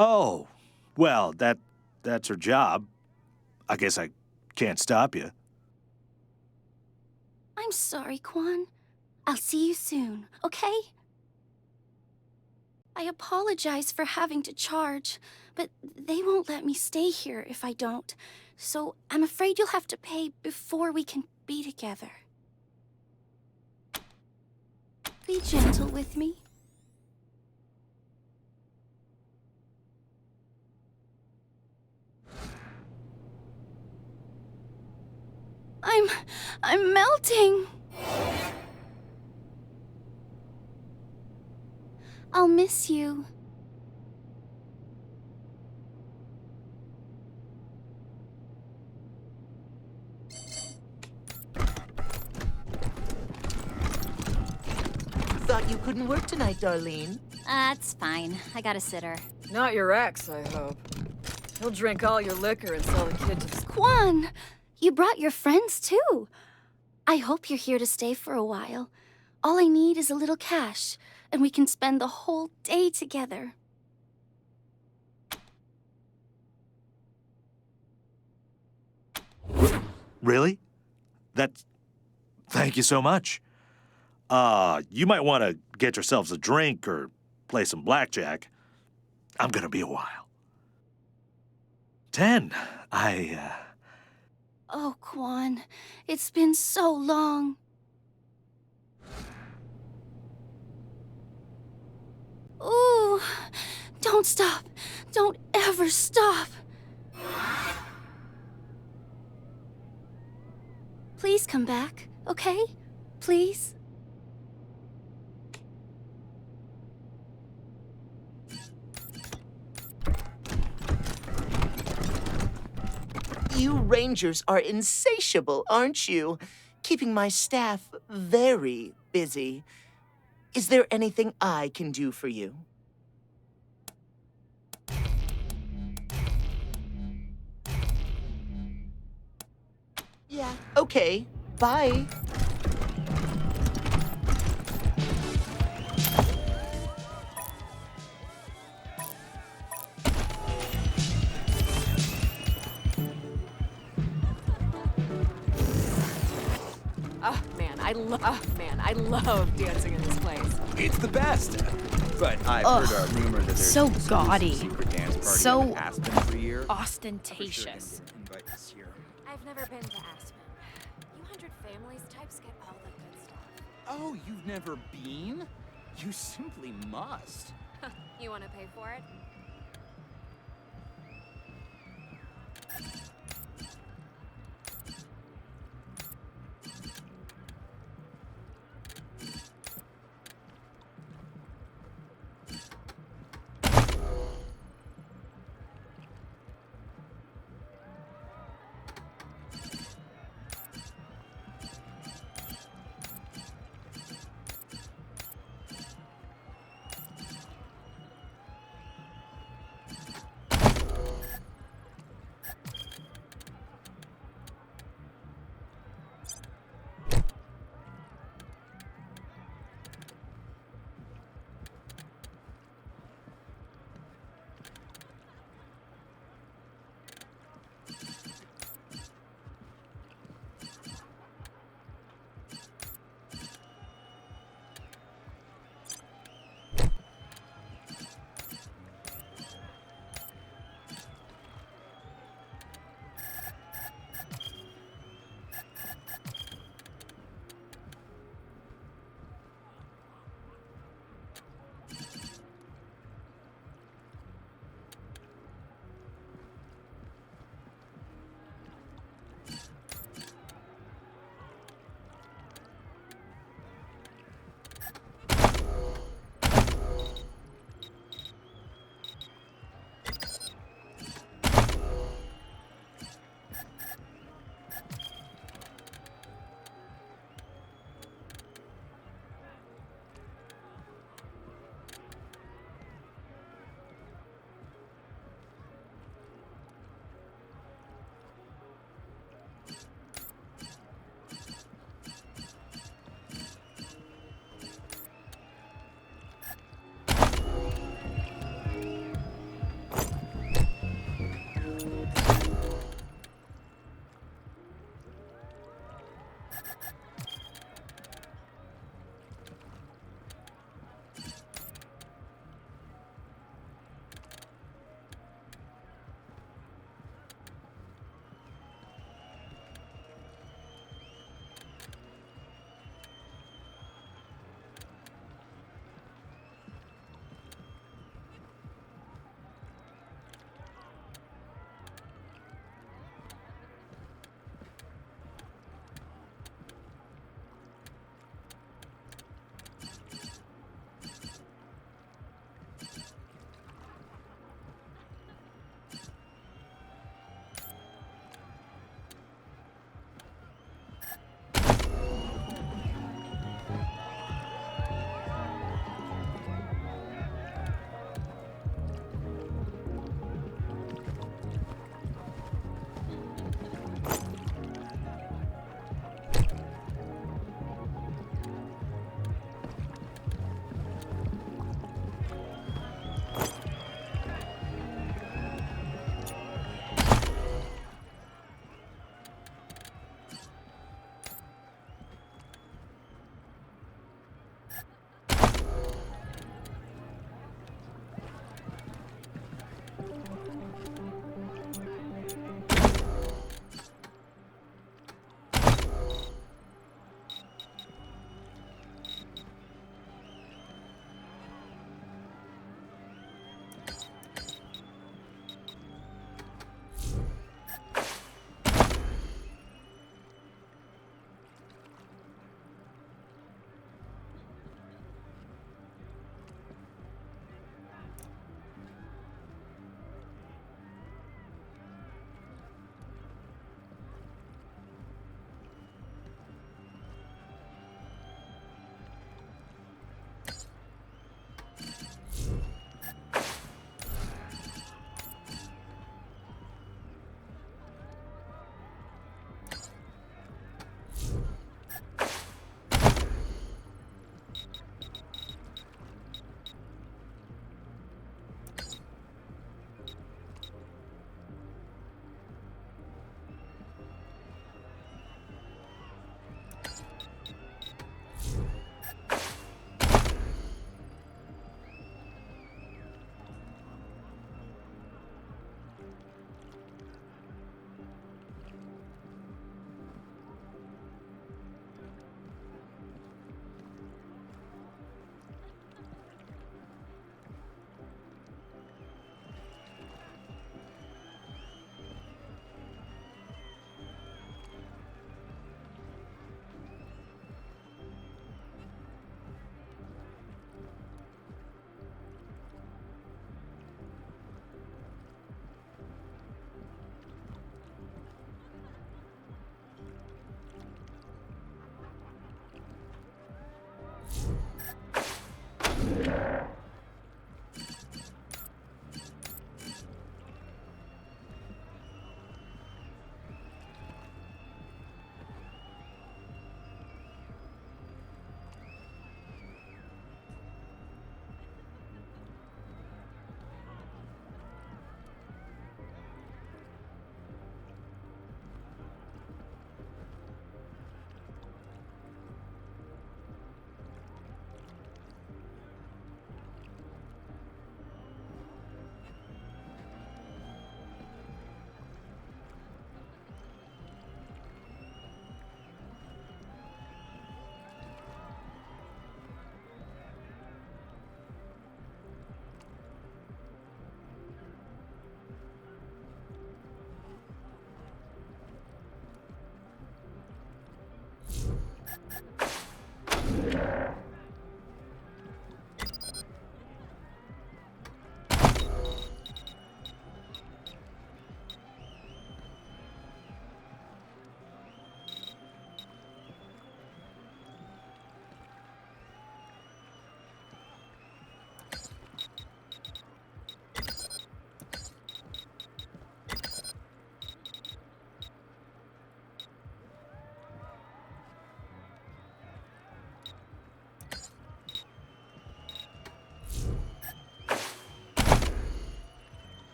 Oh, well, that's her job. I guess I can't stop you. I'm sorry, Quan. I'll see you soon, okay? I apologize for having to charge, but they won't let me stay here if I don't. So I'm afraid you'll have to pay before we can be together. Be gentle with me. I'm melting. I'll miss you. Thought you couldn't work tonight, Darlene. That's fine. I got a sitter. Not your ex, I hope. He'll drink all your liquor and sell the kid to the... Quan, you brought your friends too. I hope you're here to stay for a while. All I need is a little cash, and we can spend the whole day together. Really? Thank you so much. You might want to get yourselves a drink or play some blackjack. I'm gonna be a while. 10. Oh, Quan, it's been so long. Ooh, don't stop. Don't ever stop. Please come back, okay? Please? You Rangers are insatiable, aren't you? Keeping my staff very busy. Is there anything I can do for you? Yeah, okay. Bye. I love dancing in this place. It's the best. But I've heard a rumor that there's so gaudy, secret dance party so in Aspen every year. ostentatious. I've never been to Aspen. You 100 families types get all the good stuff. Oh, you've never been? You simply must. You want to pay for it?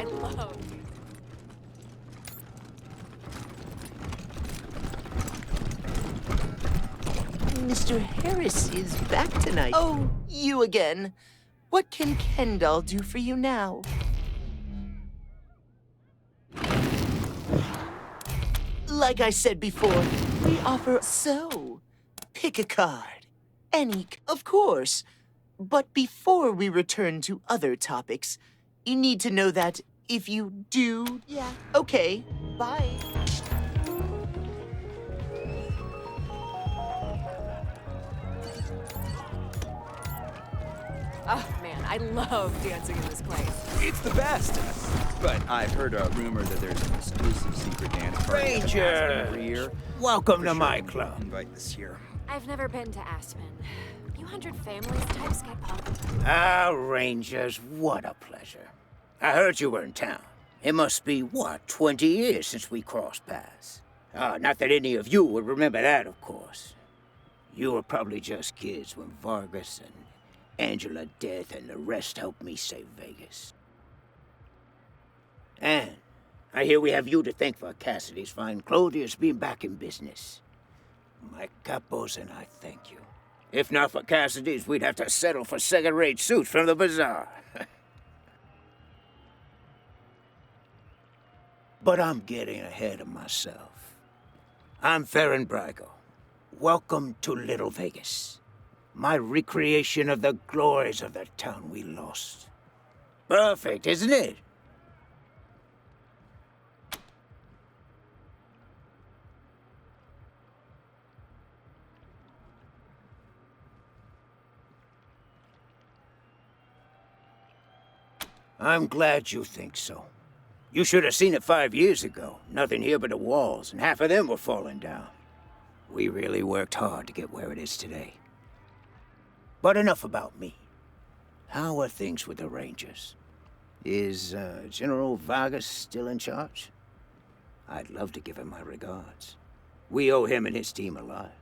I love. Mr. Harris is back tonight. Oh, you again. What can Kendall do for you now? Like I said before, we offer so. Pick a card. Any, of course. But before we return to other topics, you need to know that if you do... Yeah. Okay, bye. Oh man, I love dancing in this place. It's the best. But I've heard a rumor that there's an exclusive secret dance party at Aspen every year. Welcome to my club. Invite this year. I've never been to Aspen. You 100 families types get pumped. Ah, Rangers, what a pleasure. I heard you were in town. It must be, what, 20 years since we crossed paths? Not that any of you would remember that, of course. You were probably just kids when Vargas and Angela Death and the rest helped me save Vegas. And I hear we have you to thank for Cassidy's fine clothiers being back in business. My capos and I thank you. If not for Cassidy's, we'd have to settle for second-rate suits from the bazaar. But I'm getting ahead of myself. I'm Farron Brigo. Welcome to Little Vegas. My recreation of the glories of the town we lost. Perfect, isn't it? I'm glad you think so. You should have seen it 5 years ago. Nothing here but the walls, and half of them were falling down. We really worked hard to get where it is today. But enough about me. How are things with the Rangers? Is General Vargas still in charge? I'd love to give him my regards. We owe him and his team a lot.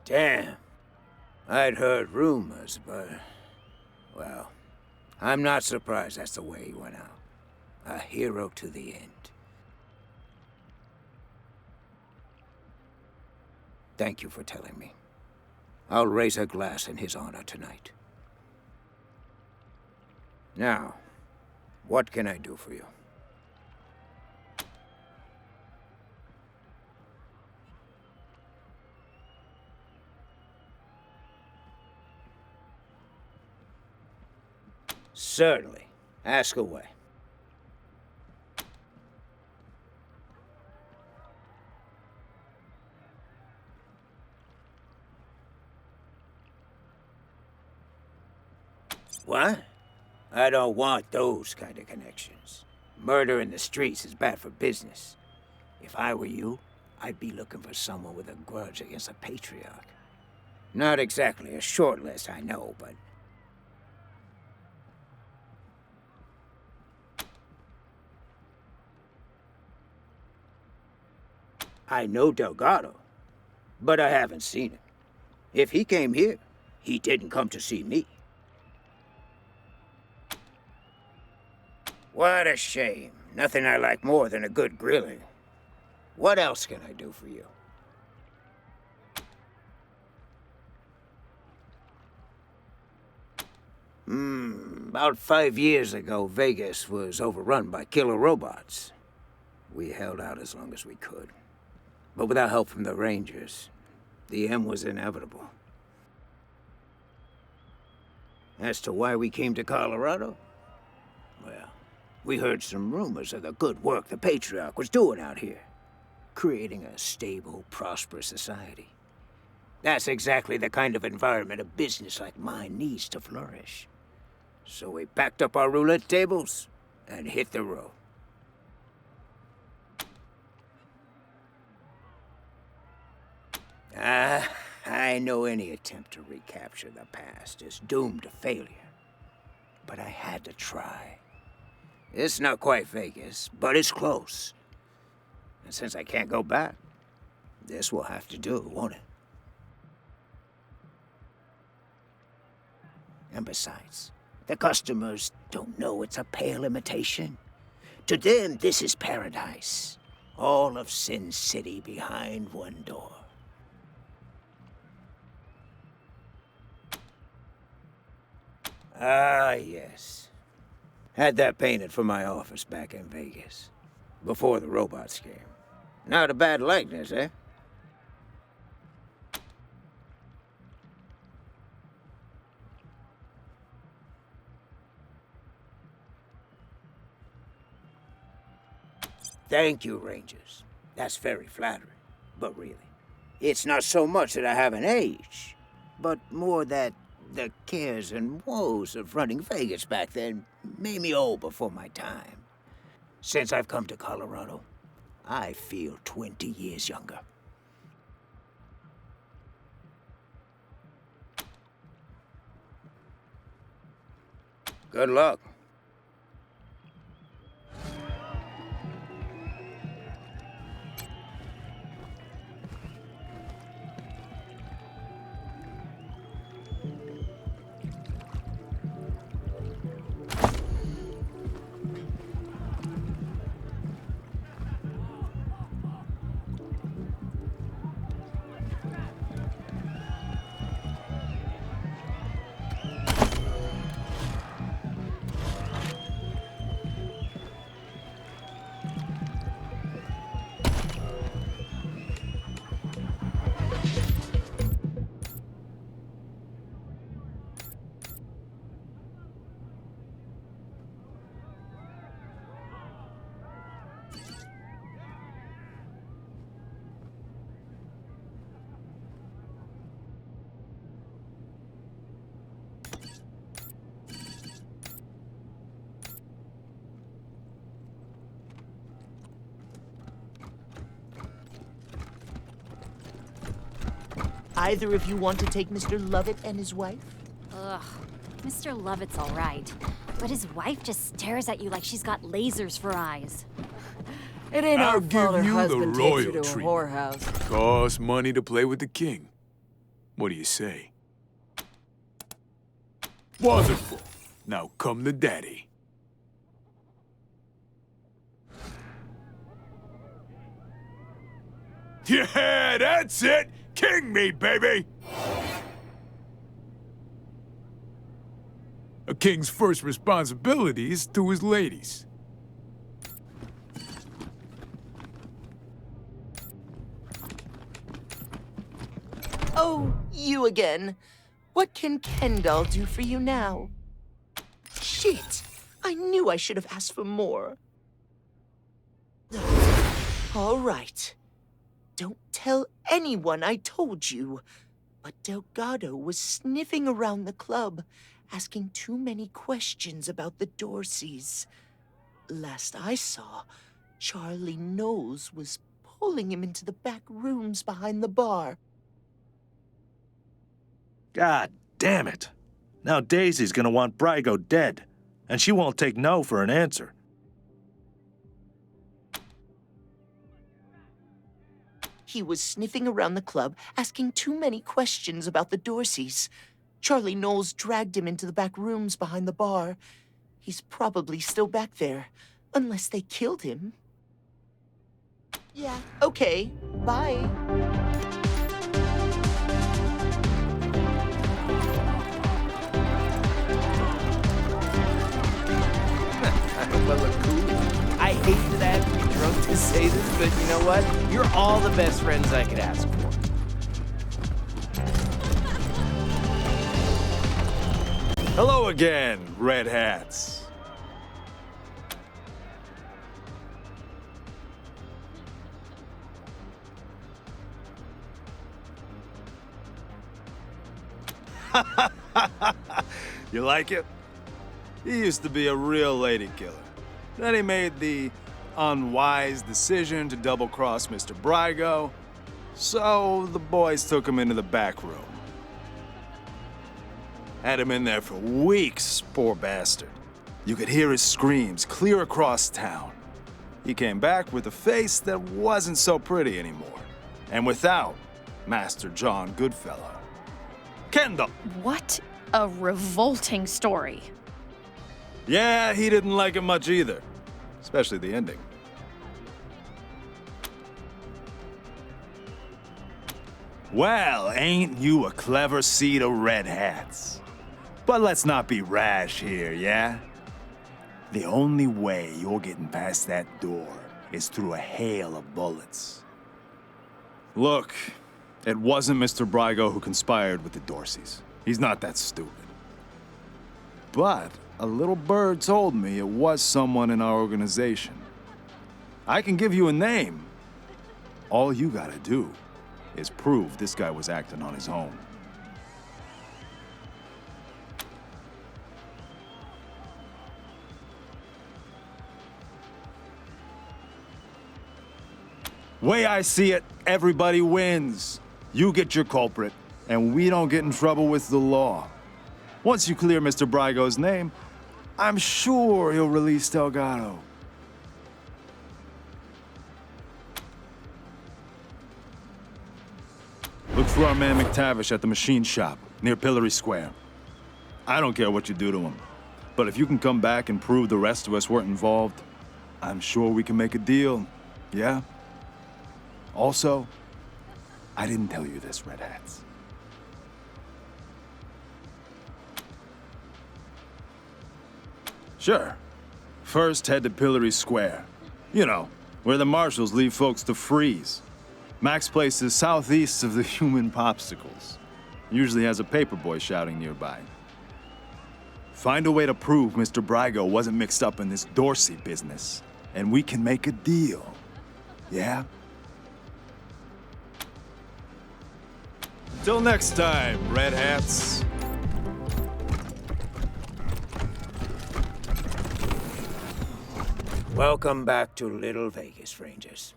Damn. I'd heard rumors, but... well, I'm not surprised that's the way he went out. A hero to the end. Thank you for telling me. I'll raise a glass in his honor tonight. Now, what can I do for you? Certainly. Ask away. What? I don't want those kind of connections. Murder in the streets is bad for business. If I were you, I'd be looking for someone with a grudge against a patriarch. Not exactly a short list, I know, but... I know Delgado, but I haven't seen him. If he came here, he didn't come to see me. What a shame. Nothing I like more than a good grilling. What else can I do for you? About 5 years ago, Vegas was overrun by killer robots. We held out as long as we could. But without help from the Rangers, the end was inevitable. As to why we came to Colorado? Well, we heard some rumors of the good work the Patriarch was doing out here. Creating a stable, prosperous society. That's exactly the kind of environment a business like mine needs to flourish. So we packed up our roulette tables and hit the road. I know any attempt to recapture the past is doomed to failure. But I had to try. It's not quite Vegas, but it's close. And since I can't go back, this will have to do, won't it? And besides, the customers don't know it's a pale imitation. To them, this is paradise. All of Sin City behind one door. Ah, yes. Had that painted for my office back in Vegas. Before the robots came. Not a bad likeness, eh? Thank you, Rangers. That's very flattering. But really, it's not so much that I haven't aged, but more that the cares and woes of running Vegas back then made me old before my time. Since I've come to Colorado, I feel 20 years younger. Good luck. Either of you want to take Mr. Lovett and his wife? Ugh, Mr. Lovett's all right. But his wife just stares at you like she's got lasers for eyes. It ain't I'll our fault her give you the husband takes royal her to a treatment. whorehouse. Costs money to play with the king. What do you say? Wonderful. Now come to daddy. Yeah, that's it! King me, baby! A king's first responsibility is to his ladies. Oh, you again. What can Kendall do for you now? Shit! I knew I should have asked for more. All right. Don't tell anyone I told you. But Delgado was sniffing around the club, asking too many questions about the Dorseys. Last I saw, Charlie Knowles was pulling him into the back rooms behind the bar. God damn it. Now Daisy's gonna want Brygo dead, and she won't take no for an answer. He was sniffing around the club, asking too many questions about the Dorseys. Charlie Knowles dragged him into the back rooms behind the bar. He's probably still back there, unless they killed him. Yeah, okay. Bye. Well, look cool. I hate that I'd be drunk to say this, but you know what? You're all the best friends I could ask for. Hello again, red hats. You like it? He used to be a real lady killer. Then he made the unwise decision to double-cross Mr. Brygo, so the boys took him into the back room. Had him in there for weeks, poor bastard. You could hear his screams clear across town. He came back with a face that wasn't so pretty anymore, and without Master John Goodfellow. Kendall! What a revolting story. Yeah, he didn't like it much either, especially the ending. Well, ain't you a clever seed of red hats? But let's not be rash here, yeah? The only way you're getting past that door is through a hail of bullets. Look, it wasn't Mr. Brygo who conspired with the Dorseys. He's not that stupid. But a little bird told me it was someone in our organization. I can give you a name. All you gotta do is prove this guy was acting on his own. Way I see it, everybody wins. You get your culprit, and we don't get in trouble with the law. Once you clear Mr. Brygo's name, I'm sure he'll release Delgado. Look for our man McTavish at the machine shop, near Pillory Square. I don't care what you do to him, but if you can come back and prove the rest of us weren't involved, I'm sure we can make a deal, yeah? Also, I didn't tell you this, Red Hats. Sure. First, head to Pillory Square. You know, where the marshals leave folks to freeze. Mac's place is southeast of the human popsicles. Usually has a paperboy shouting nearby. Find a way to prove Mr. Brygo wasn't mixed up in this Dorsey business, and we can make a deal. Yeah? Till next time, Red Hats. Welcome back to Little Vegas, Rangers.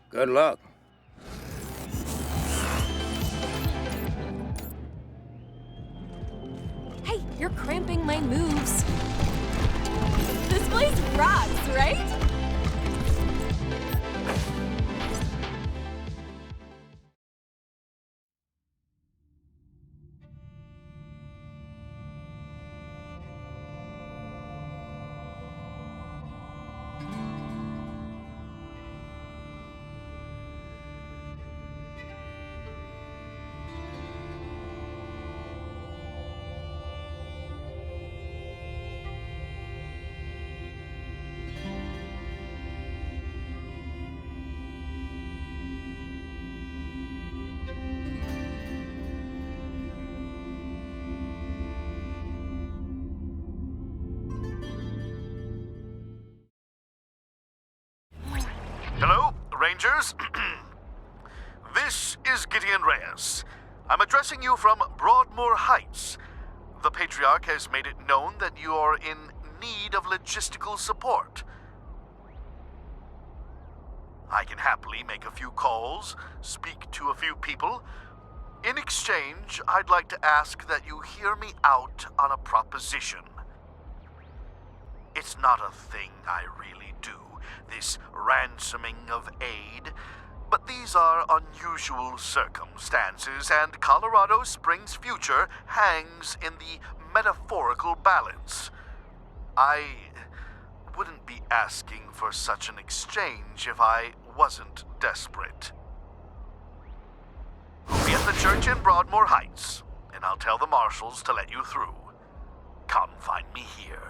Good luck. Hey, you're cramping my moves. This place rocks, right? Hello, Rangers. This is Gideon Reyes. I'm addressing you from Broadmoor Heights. The Patriarch has made it known that you are in need of logistical support. I can happily make a few calls, speak to a few people. In exchange, I'd like to ask that you hear me out on a proposition. It's not a thing I really do, this ransoming of aid, but these are unusual circumstances, and Colorado Springs' future hangs in the metaphorical balance. I wouldn't be asking for such an exchange if I wasn't desperate. Be at the church in Broadmoor Heights, and I'll tell the marshals to let you through. Come find me here.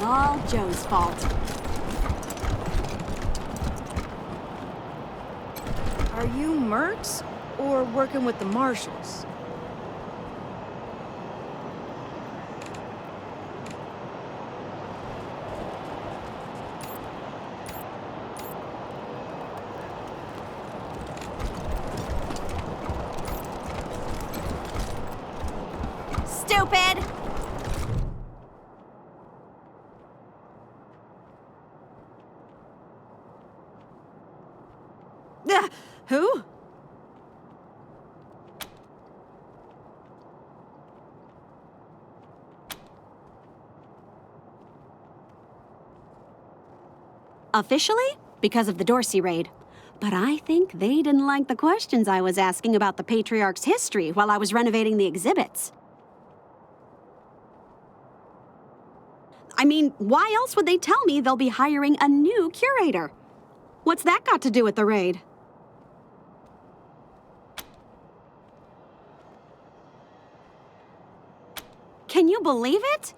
all Joe's fault. Are you mercs or working with the marshals? Stupid! Who? Officially, because of the Dorsey raid. But I think they didn't like the questions I was asking about the Patriarch's history while I was renovating the exhibits. I mean, why else would they tell me they'll be hiring a new curator? What's that got to do with the raid? Can you believe it?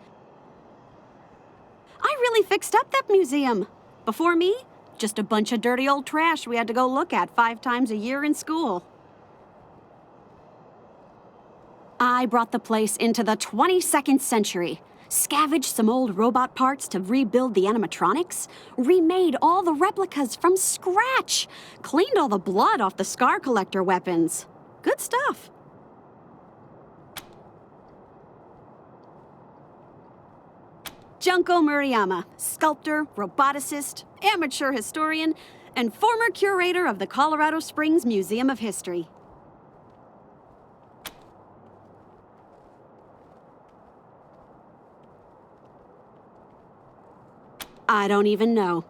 I really fixed up that museum. Before me, just a bunch of dirty old trash we had to go look at 5 times a year in school. I brought the place into the 22nd century, scavenged some old robot parts to rebuild the animatronics, remade all the replicas from scratch, cleaned all the blood off the scar collector weapons. Good stuff. Junko Murayama, sculptor, roboticist, amateur historian, and former curator of the Colorado Springs Museum of History. I don't even know.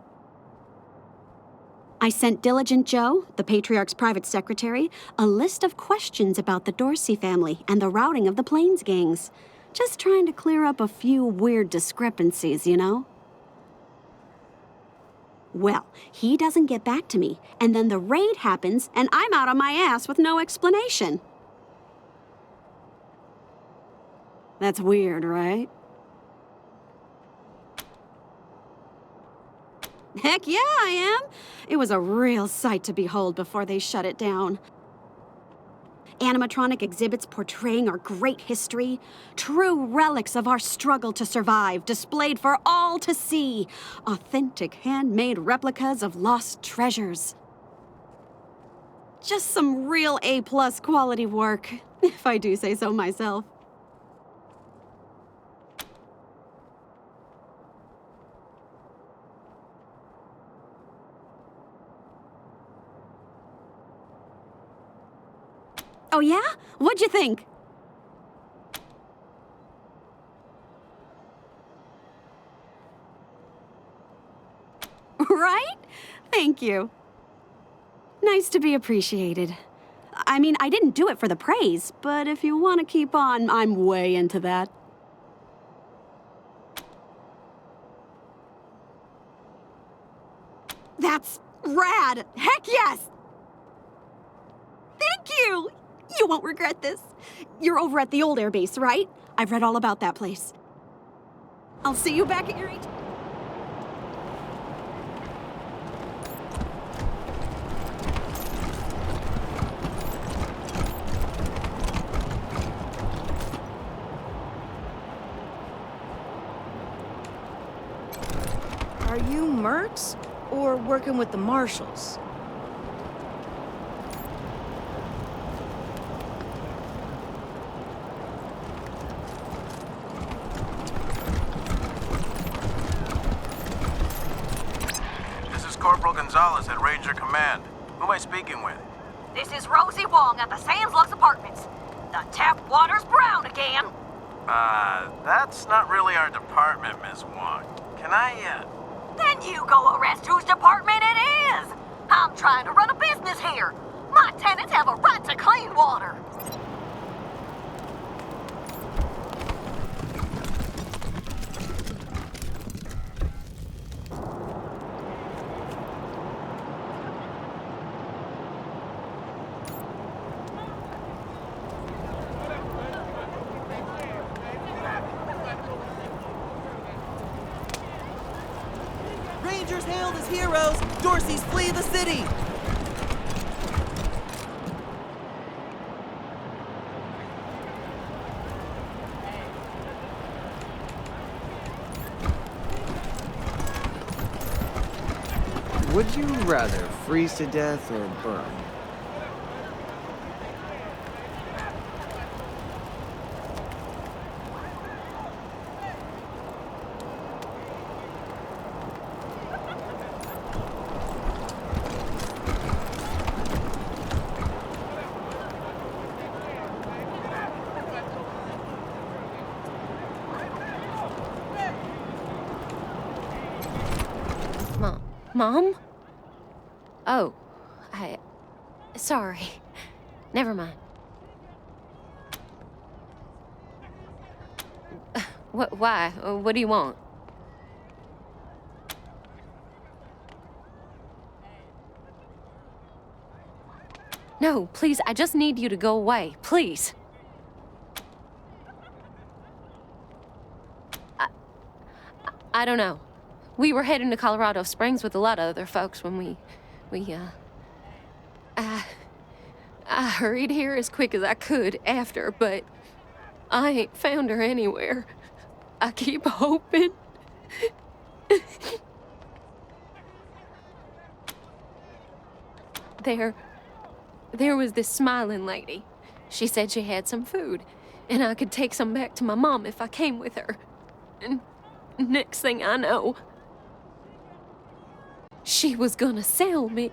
I sent Diligent Joe, the Patriarch's private secretary, a list of questions about the Dorsey family and the routing of the Plains gangs. Just trying to clear up a few weird discrepancies, you know? Well, he doesn't get back to me, and then the raid happens, and I'm out on my ass with no explanation. That's weird, right? Heck yeah, I am. It was a real sight to behold before they shut it down. Animatronic exhibits portraying our great history, true relics of our struggle to survive, displayed for all to see, authentic handmade replicas of lost treasures. Just some real A+ quality work, if I do say so myself. Oh yeah? What'd you think? Right? Thank you. Nice to be appreciated. I mean, I didn't do it for the praise, but if you want to keep on, I'm way into that. That's rad! Heck yes! Thank you! You won't regret this. You're over at the old airbase, right? I've read all about that place. I'll see you back at your... Are you mercs or working with the marshals? Corporal Gonzalez at Ranger Command. Who am I speaking with? This is Rosie Wong at the Sands Lux Apartments. The tap water's brown again. That's not really our department, Miss Wong. Can I, Then you go arrest whose department it is. I'm trying to run a business here. My tenants have a right to clean water. Rangers hailed as heroes! Dorseys flee the city! Would you rather freeze to death or burn? Mom? Oh, sorry. Never mind. Why? What do you want? No, please, I just need you to go away. Please. I don't know. We were heading to Colorado Springs with a lot of other folks when I hurried here as quick as I could after, but I ain't found her anywhere. I keep hoping. There was this smiling lady. She said she had some food, and I could take some back to my mom if I came with her. And next thing I know, she was gonna sell me.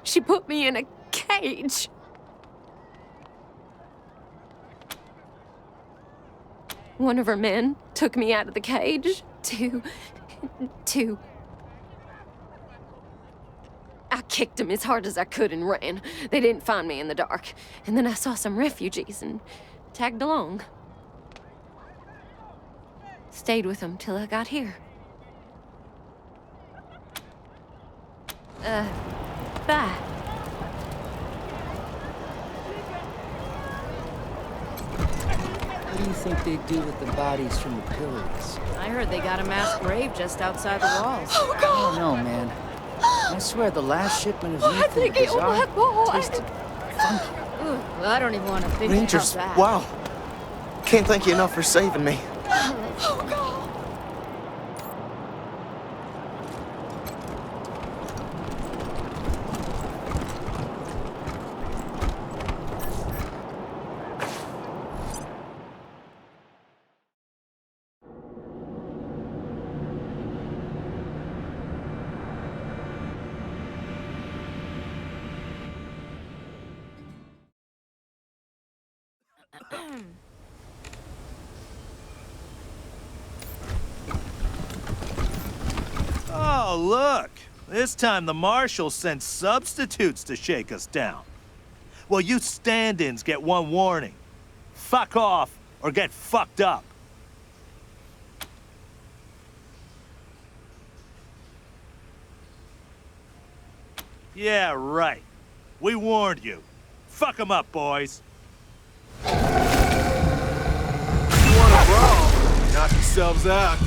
She put me in a cage. One of her men took me out of the cage to... I kicked him as hard as I could and ran. They didn't find me in the dark. And then I saw some refugees and tagged along. Stayed with them till I got here. Bye. What do you think they do with the bodies from the pillories? I heard they got a mass grave just outside the walls. Oh, God! I don't know, man. I swear the last shipment of meat from the bazaar tasted funky. Ooh, well, I don't even want to think Rangers, about that. wow. Can't thank you enough for saving me. Oh, God. Oh, look! This time the marshal sent substitutes to shake us down. Well, you stand-ins get one warning. Fuck off or get fucked up. Yeah, right. We warned you. Fuck 'em up, boys. You want a brawl? Knock yourselves out.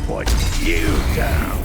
put you down.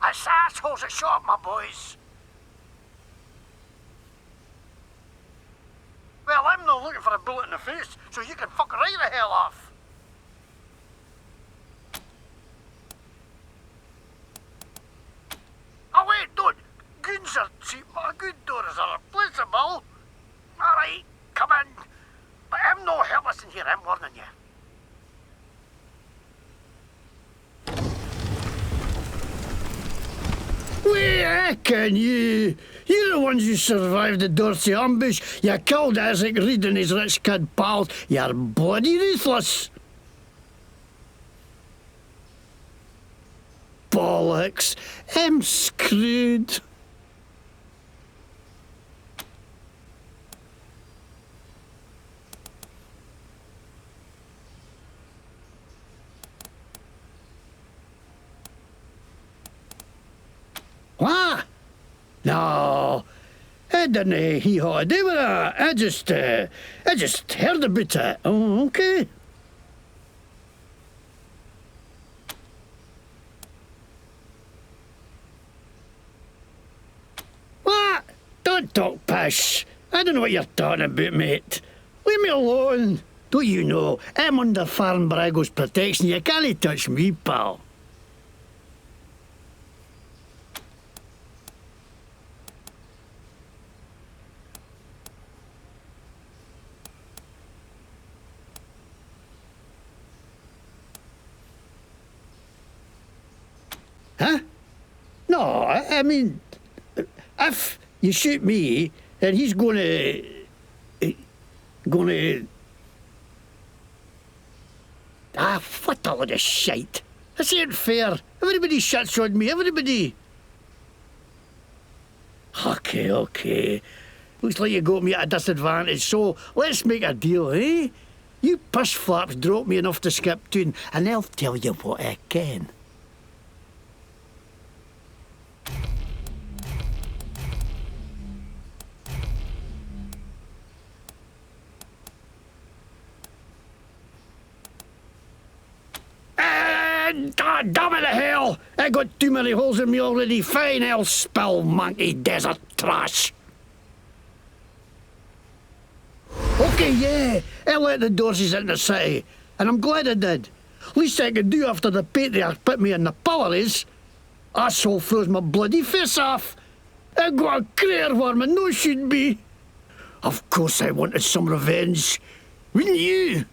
This asshole's a shot, my boys. Well, I'm not looking for a bullet in the face, so you can fuck right the hell off. Oh wait, don't. Goons are cheap, but good doors are replaceable. Alright, come in. But I'm no helpless in here, I'm warning you. We reckon you. You're the ones who survived the dirty ambush. You killed Isaac Reed and his rich kid pals. You're bloody ruthless. Bollocks. I'm screwed. What? No, I didn't hee-haw to do with that. I just heard about it. Oh, okay. What? Don't talk pish. I don't know what you're talking about, mate. Leave me alone. Don't you know, I'm under Farm Brago's protection. You can't touch me, pal. Huh? No, I mean, if you shoot me, then he's gonna... Ah, what a load of shite. This ain't fair. Everybody shits on me, everybody. Okay. Looks like you got me at a disadvantage, so let's make a deal, eh? You push flaps drop me enough to skip town, and I'll tell you what I can. Damn it to hell! I got too many holes in me already. Fine, I'll spill monkey desert trash. Okay, yeah, I let the Dorseys into the city, and I'm glad I did. Least I could do after the patriarch put me in the pillories. Asshole froze my bloody face off. I got a crater where my nose should be. Of course I wanted some revenge. Wouldn't you?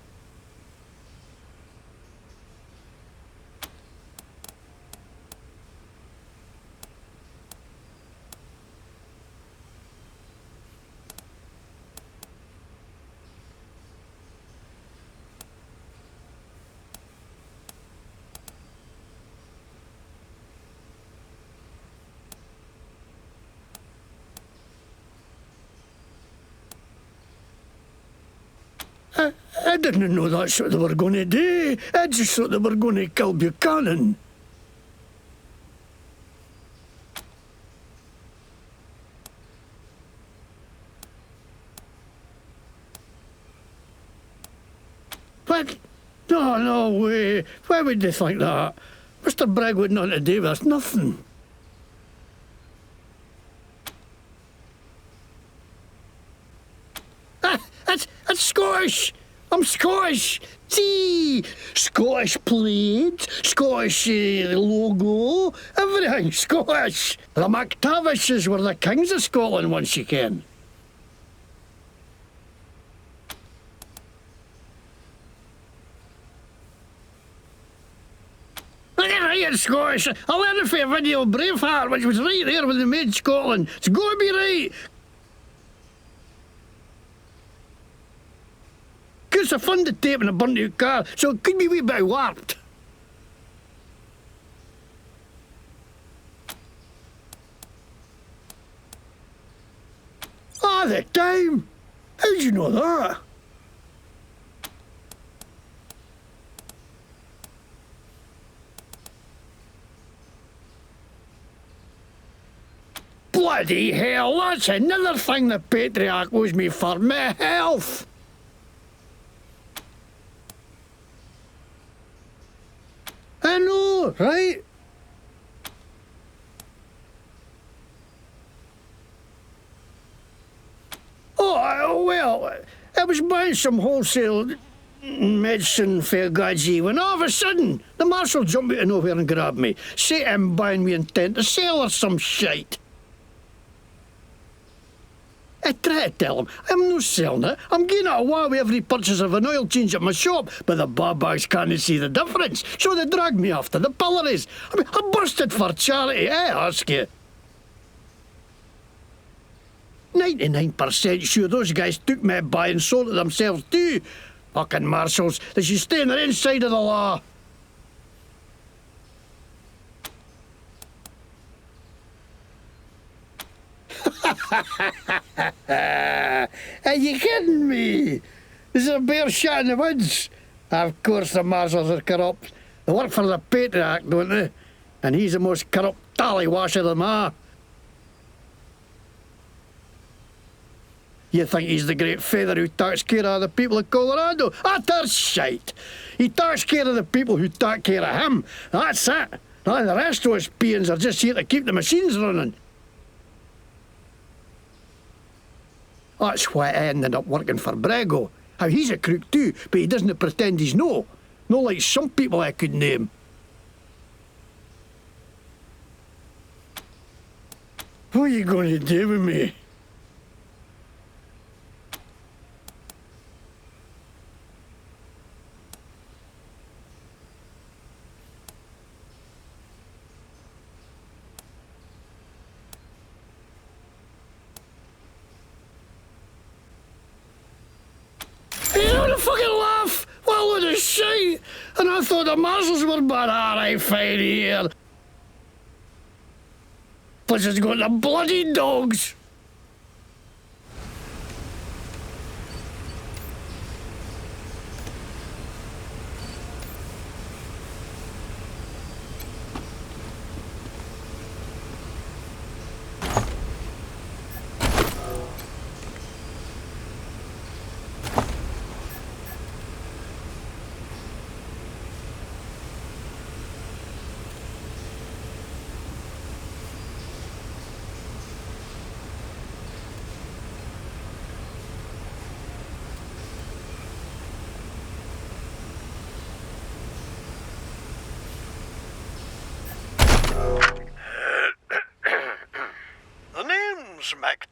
I didn't know that's what they were going to do. I just thought they were going to kill Buchanan. What? No way. Why would they think that? Mr. Bragg would not have to do with us, nothing. That's Scottish! I'm Scottish! See! Scottish plaid, Scottish logo, everything Scottish! The McTavishes were the kings of Scotland once you can. Look at right, Scottish! I learned it from a video of Braveheart, which was right there when they made Scotland. It's got to be right! It's a funded tape in a burnt out car, so it could be a wee bit warped. Ah, the time! How'd you know that? Bloody hell, that's another thing the patriarch owes me for my health! I know, right? Oh, well, I was buying some wholesale medicine for Gaji when all of a sudden the marshal jumped out of nowhere and grabbed me. Say I'm buying me intent to sell or some shite. I try to tell him I'm no selling it. I'm getting it away with every purchase of an oil change at my shop, but the babags can't see the difference, so they drag me off to the pillories. I mean, I busted for charity, I ask you. 99% sure those guys took me by and sold it themselves too. Fucking marshals, they should stay on their own side of the law. Are you kidding me? This is a bear shot in the woods. Of course the marshals are corrupt. They work for the patriarch, don't they? And he's the most corrupt tallywhash of them all. You think he's the great feather who takes care of the people of Colorado? Utter shite! He takes care of the people who take care of him. That's it. And the rest of us peons are just here to keep the machines running. That's why I ended up working for Brego. How he's a crook too, but he doesn't pretend he's no. No like some people I could name. What are you going to do with me? Fucking laugh! What a load of shit! And I thought the marshals were bad. Alright, fine here. Plus it's got the bloody dogs.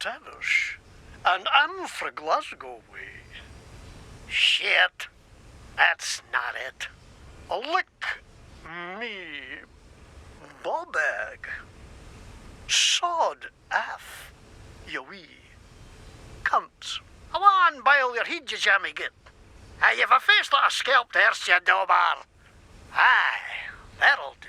tennis. And I'm fra Glasgow way. Shit. That's not it. Lick me ball bag. Sod af, you wee cunts. Come on, bile your head, you jammy git. Hey, you've a face like a scalped horse, you dobar. Aye, that'll do.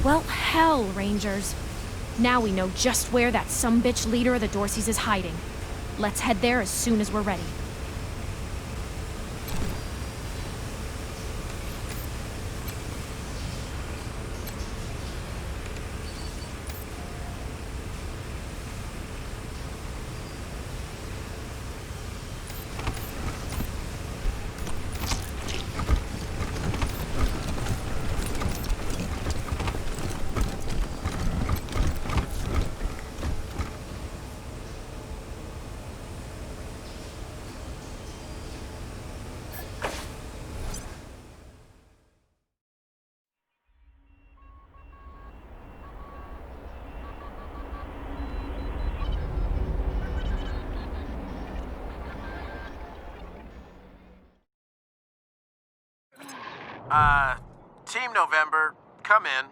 Well, hell, Rangers. Now we know just where that sumbitch leader of the Dorseys is hiding. Let's head there as soon as we're ready. Team November, come in.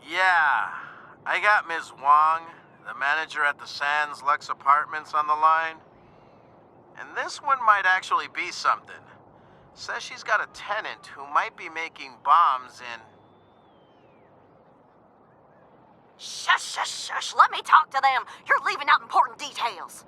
Yeah, I got Ms. Wong, the manager at the Sands Lux Apartments, on the line. And this one might actually be something. Says she's got a tenant who might be making bombs in... Shush, shush, shush. Let me talk to them. You're leaving out important details.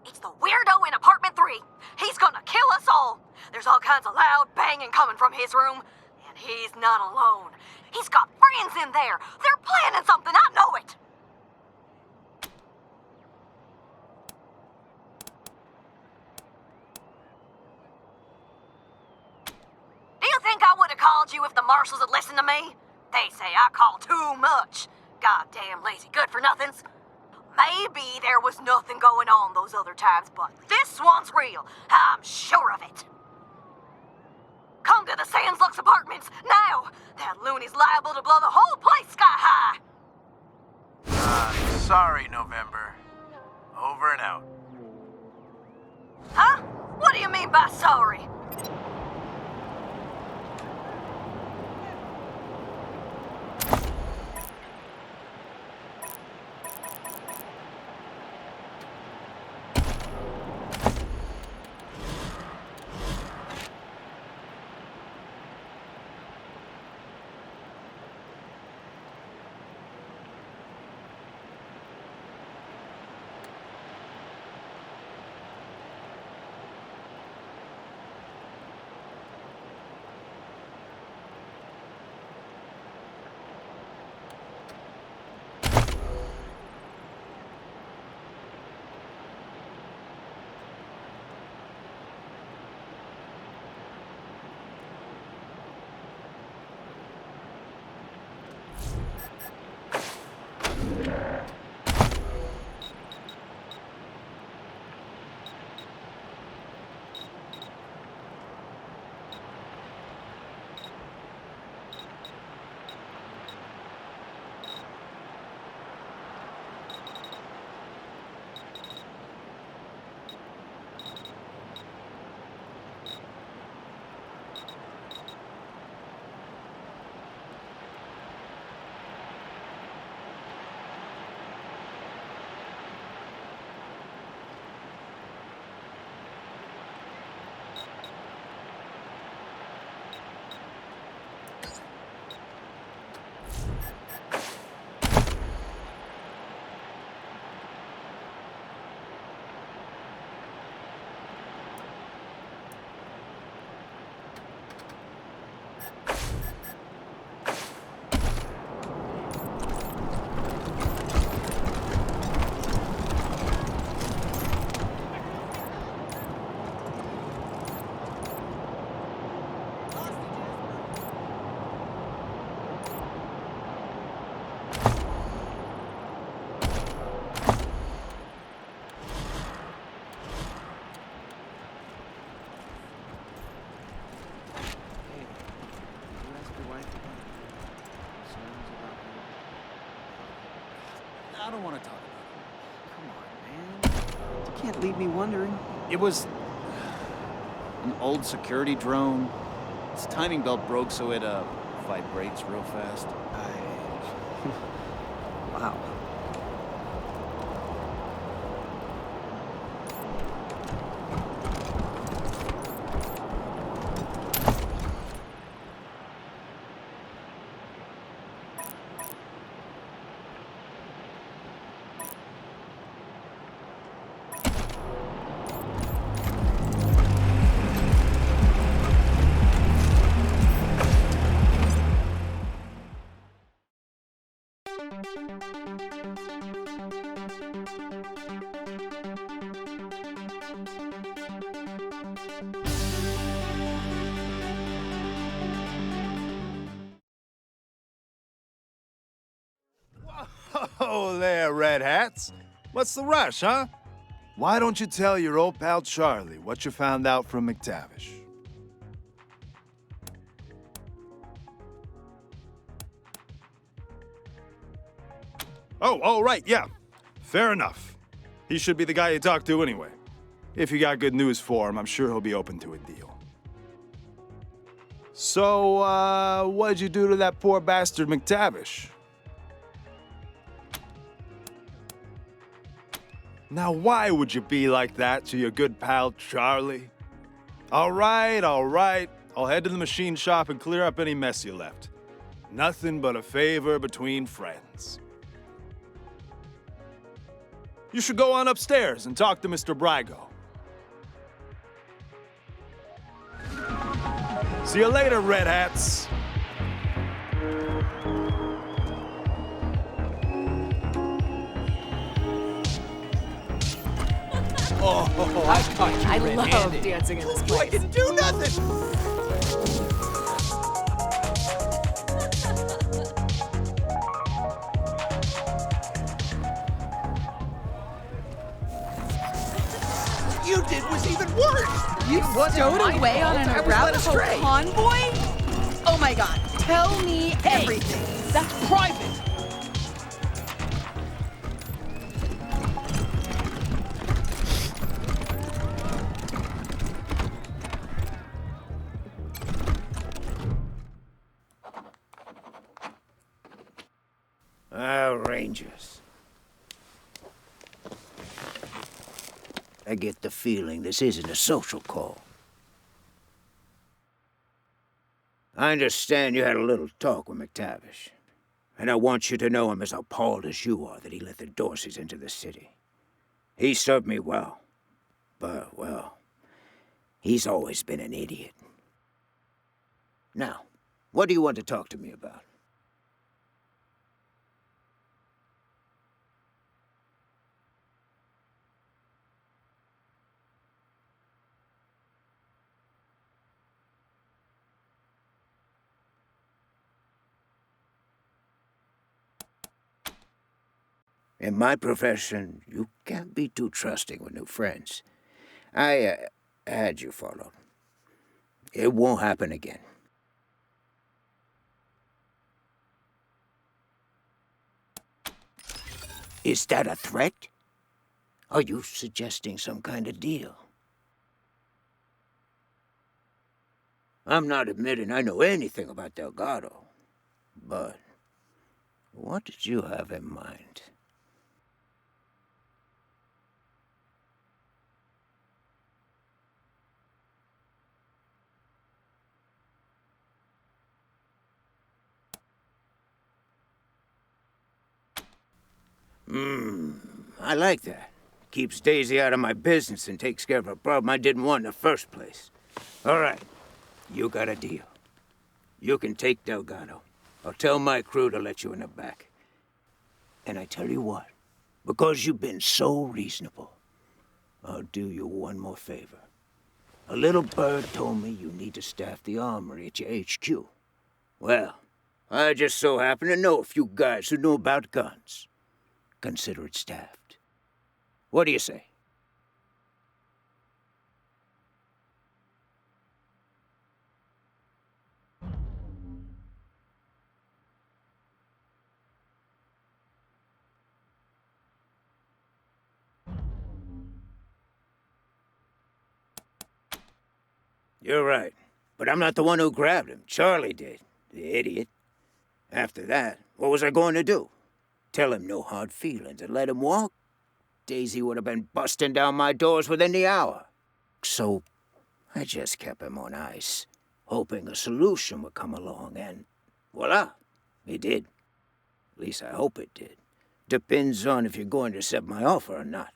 It's the weirdo in apartment 3. He's gonna kill us all. There's all kinds of loud banging coming from his room. And he's not alone. He's got friends in there. They're planning something. I know it. Do you think I would have called you if the marshals had listened to me? They say I call too much. Goddamn lazy good-for-nothings. Maybe there was nothing going on those other times, but this one's real. I'm sure of it. Come to the Sands Lux Apartments, now! That loony's liable to blow the whole place sky high! Sorry, November. Over and out. Huh? What do you mean by sorry? can't leave me wondering. It was an old security drone. Its timing belt broke, so it vibrates real fast. Wow. Oh, there, Red Hats. What's the rush, huh? Why don't you tell your old pal Charlie what you found out from McTavish? Oh, right, yeah. Fair enough. He should be the guy you talk to anyway. If you got good news for him, I'm sure he'll be open to a deal. So, what'd you do to that poor bastard McTavish? Now, why would you be like that to your good pal Charlie? All right. I'll head to the machine shop and clear up any mess you left. Nothing but a favor between friends. You should go on upstairs and talk to Mr. Brygo. See you later, Red Hats. Oh, I caught you I red-handed. love dancing in this Told you I place. didn't do nothing. What you did was even worse. You stowed away on an I was led Arapaho astray. convoy? Oh my god, tell me everything. That's private. Rangers. I get the feeling this isn't a social call. I understand you had a little talk with McTavish, and I want you to know I'm as appalled as you are that he let the Dorseys into the city. He served me well, but, well, he's always been an idiot. Now, what do you want to talk to me about? In my profession, you can't be too trusting with new friends. I had you followed. It won't happen again. Is that a threat? Are you suggesting some kind of deal? I'm not admitting I know anything about Delgado, but what did you have in mind? I like that. Keeps Daisy out of my business and takes care of a problem I didn't want in the first place. All right, you got a deal. You can take Delgado. I'll tell my crew to let you in the back. And I tell you what, because you've been so reasonable, I'll do you one more favor. A little bird told me you need to staff the armory at your HQ. Well, I just so happen to know a few guys who know about guns. Consider it staffed. What do you say? You're right. But I'm not the one who grabbed him. Charlie did. The idiot. After that, what was I going to do? Tell him no hard feelings and let him walk? Daisy would have been busting down my doors within the hour. So, I just kept him on ice, hoping a solution would come along, and voila, it did. At least I hope it did. Depends on if you're going to accept my offer or not.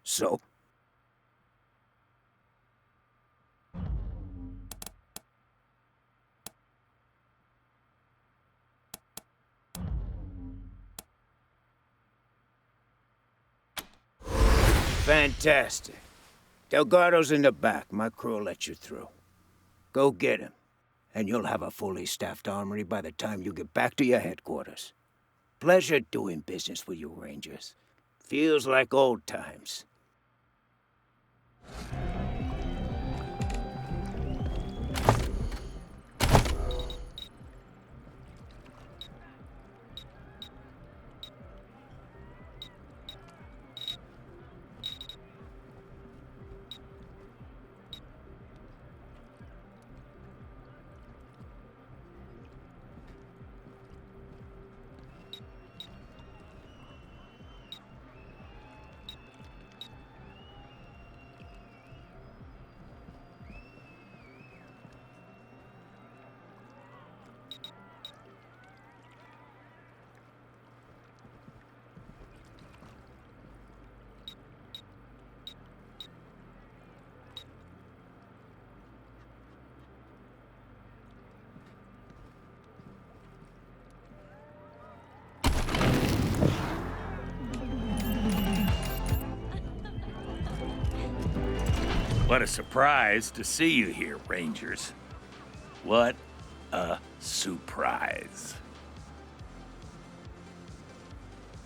So? Fantastic. Delgado's in the back. My crew will let you through. Go get him, and you'll have a fully staffed armory by the time you get back to your headquarters. Pleasure doing business with you, Rangers. Feels like old times. What a surprise to see you here, Rangers. What a surprise.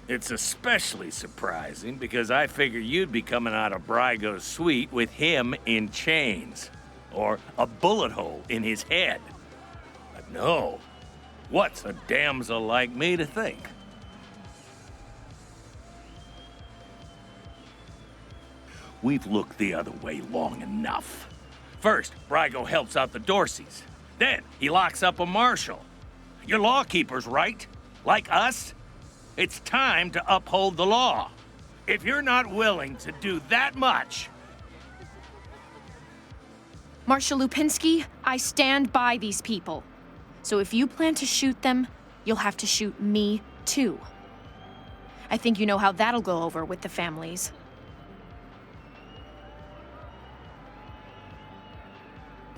It's especially surprising because I figured you'd be coming out of Brygo's suite with him in chains, or a bullet hole in his head. But no, what's a damsel like me to think? We've looked the other way long enough. First, Brygo helps out the Dorseys. Then, he locks up a marshal. You're lawkeepers, right? Like us? It's time to uphold the law. If you're not willing to do that much... Marshal Lupinski, I stand by these people. So if you plan to shoot them, you'll have to shoot me, too. I think you know how that'll go over with the families.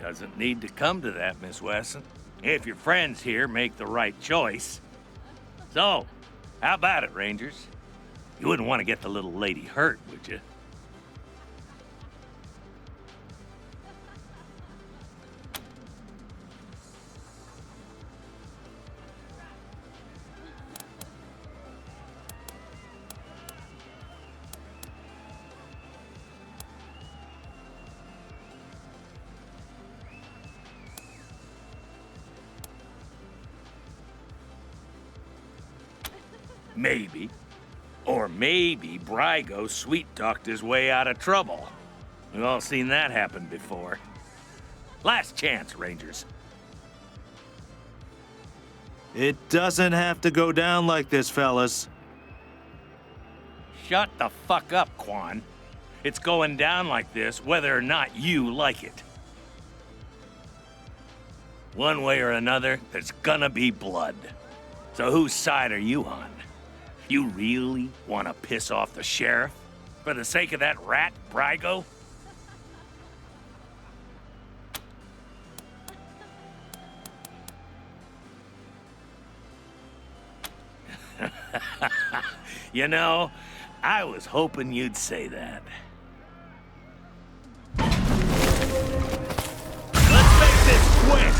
Doesn't need to come to that, Miss Wesson. If your friends here make the right choice. So, how about it, Rangers? You wouldn't want to get the little lady hurt, would you? Maybe. Or maybe Brygo sweet-talked his way out of trouble. We've all seen that happen before. Last chance, Rangers. It doesn't have to go down like this, fellas. Shut the fuck up, Quan. It's going down like this whether or not you like it. One way or another, there's gonna be blood. So whose side are you on? You really want to piss off the sheriff? For the sake of that rat, Brygo? You know, I was hoping you'd say that. Let's make this quick!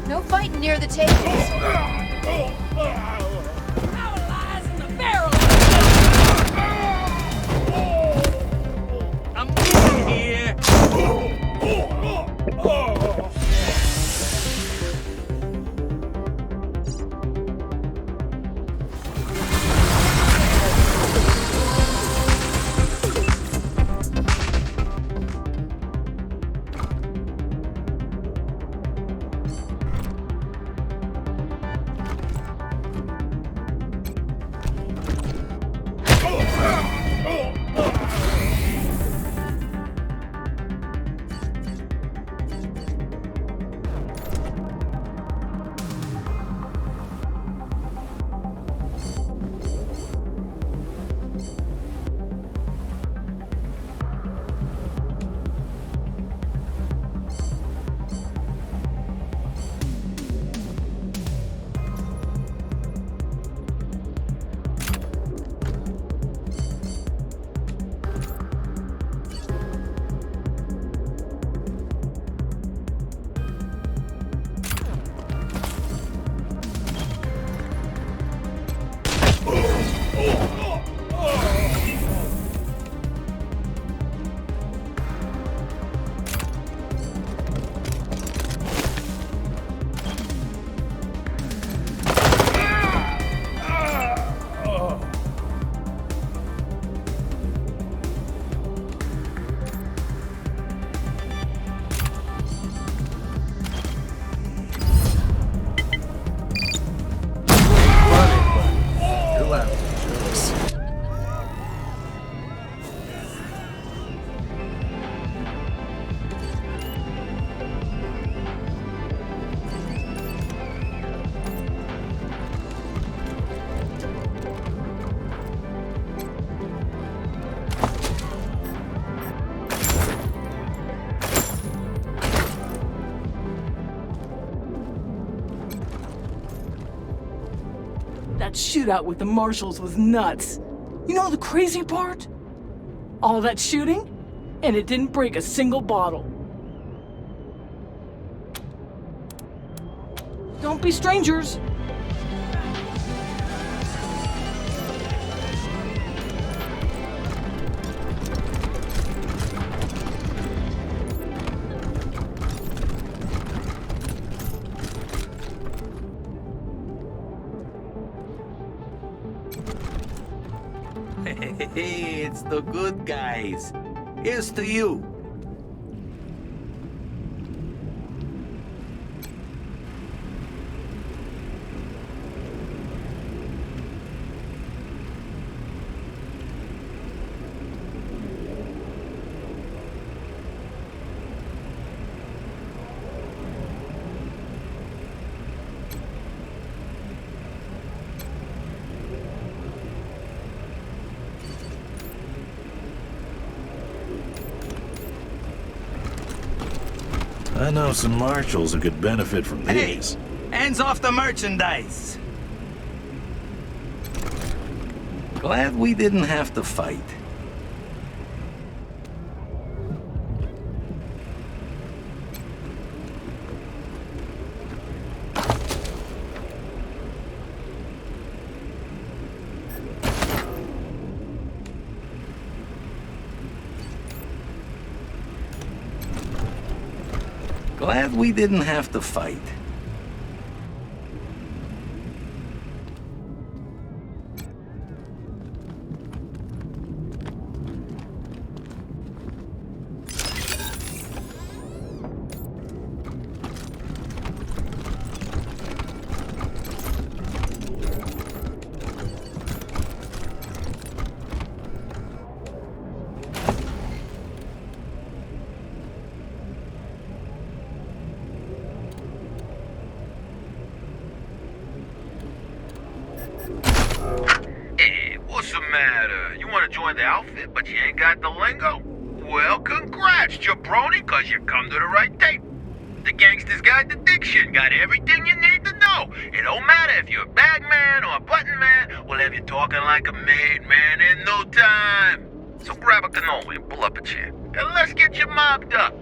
No fighting near the tables. I'm leaving here. That shootout with the marshals was nuts. You know the crazy part? All that shooting, and it didn't break a single bottle. Don't be strangers. Hey, it's the good guys. Here's to you. I know some marshals who could benefit from these. Hands off the merchandise. Glad we didn't have to fight. Glad we didn't have to fight. What's the matter? You want to join the outfit, but you ain't got the lingo? Well, congrats, jabroni, cause you come to the right date. The Gangster's Guide to Diction got everything you need to know. It don't matter if you're a bag man or a button man, we'll have you talking like a made man in no time. So grab a cannoli and pull up a chair. And let's get you mobbed up.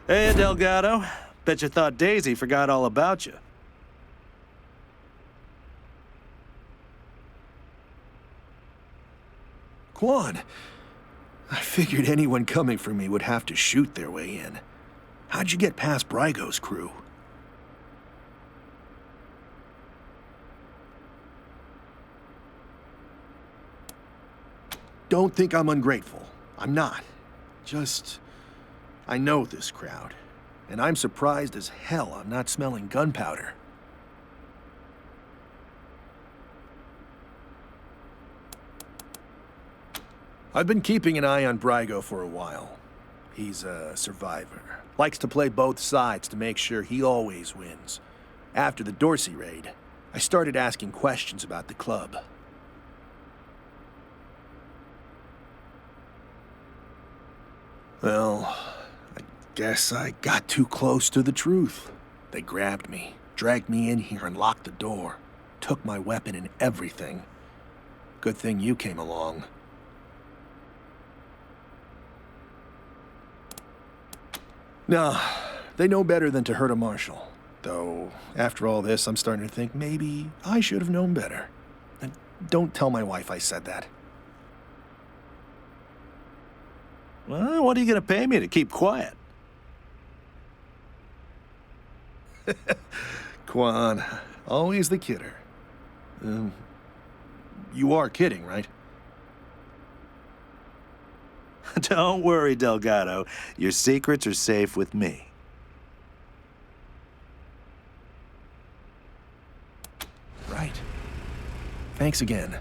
Hey, Delgado. Bet you thought Daisy forgot all about you. Quan, I figured anyone coming for me would have to shoot their way in. How'd you get past Brygo's crew? Don't think I'm ungrateful. I'm not. Just, I know this crowd, and I'm surprised as hell I'm not smelling gunpowder. I've been keeping an eye on Brygo for a while. He's a survivor. Likes to play both sides to make sure he always wins. After the Dorsey raid, I started asking questions about the club. Well, I guess I got too close to the truth. They grabbed me, dragged me in here and locked the door. Took my weapon and everything. Good thing you came along. No, they know better than to hurt a marshal. Though, after all this, I'm starting to think maybe I should have known better. And don't tell my wife I said that. Well, what are you going to pay me to keep quiet? Quan, always the kidder. You are kidding, right? Don't worry, Delgado. Your secrets are safe with me. Right. Thanks again.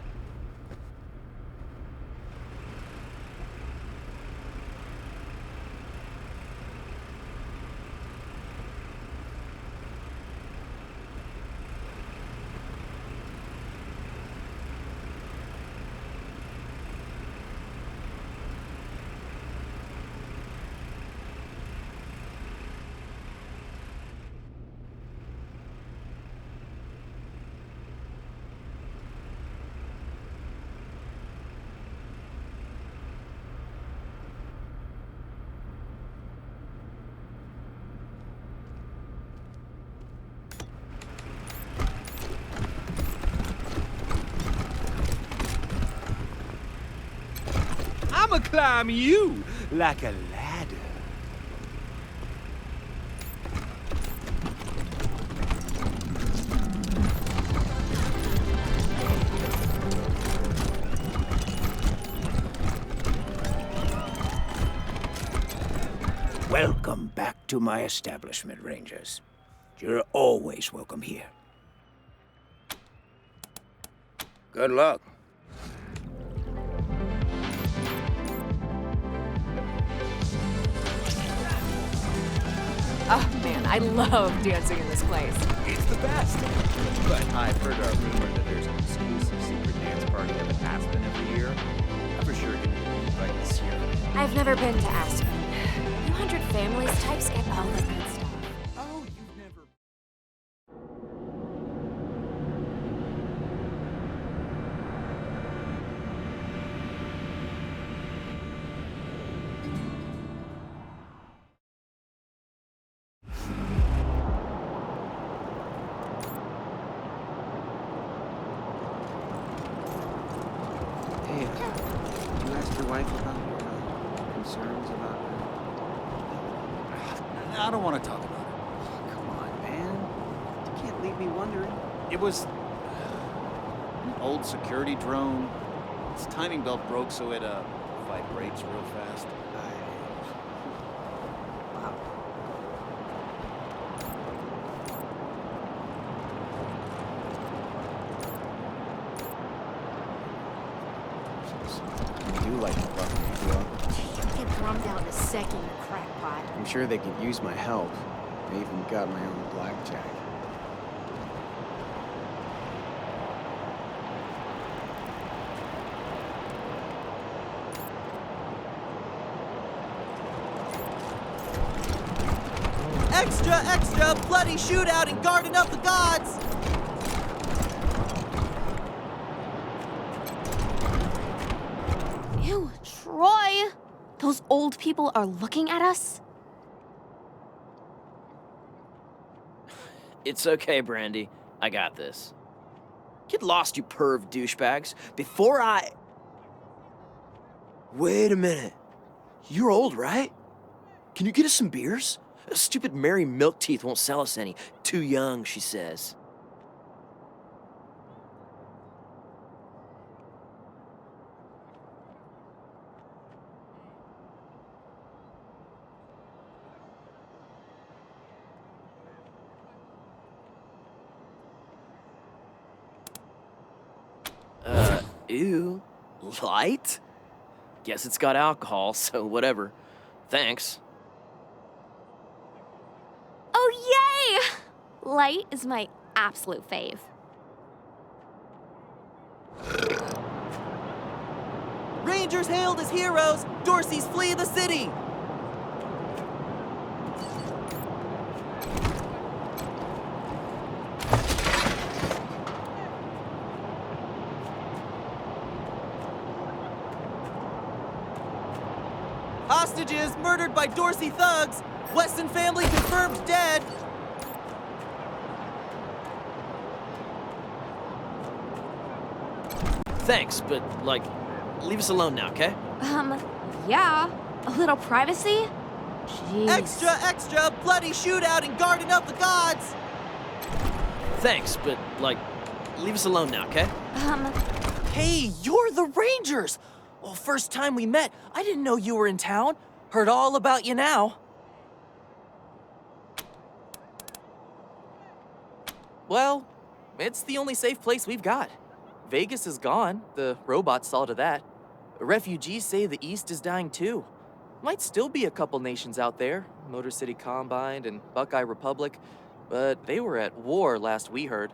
I'ma climb you like a ladder. Welcome back to my establishment, Rangers. You're always welcome here. Good luck. Oh man, I love dancing in this place. It's the best. But I've heard a rumor that there's an exclusive secret dance party up at Aspen every year. I'm for sure gonna be right this year. I've never been to Aspen. 200 families types get all the good stuff. Oh, you've never... Hey, you asked your wife about your concerns about her? I don't want to talk about it. Come on, man. You can't leave me wondering. It was an old security drone. Its timing belt broke, so it vibrates real fast. Wow. I do like to buff people up. Get drummed out in a second, you crackpot. I'm sure they could use my help. I even got my own blackjack. Extra, extra, bloody shootout in Garden of the Gods! Ew, Troy! Those old people are looking at us? It's okay, Brandy. I got this. Get lost, you perv douchebags. Before I... Wait a minute. You're old, right? Can you get us some beers? Stupid Mary Milkteeth won't sell us any. Too young, she says. Ew. Light? Guess it's got alcohol, so whatever. Thanks. Oh, yay! Light is my absolute fave. Rangers hailed as heroes, Dorsey's flee the city! Hostages murdered by Dorsey thugs. Weston family confirmed dead. Thanks, but, like, leave us alone now, okay? Yeah. A little privacy? Jeez. Extra, extra, bloody shootout in Garden of the Gods. Thanks, but, like, leave us alone now, okay? Hey, you're the Rangers! Well, first time we met, I didn't know you were in town. Heard all about you now. Well, it's the only safe place we've got. Vegas is gone. The robots saw to that. Refugees say the East is dying too. Might still be a couple nations out there, Motor City Combine and Buckeye Republic, but they were at war last we heard.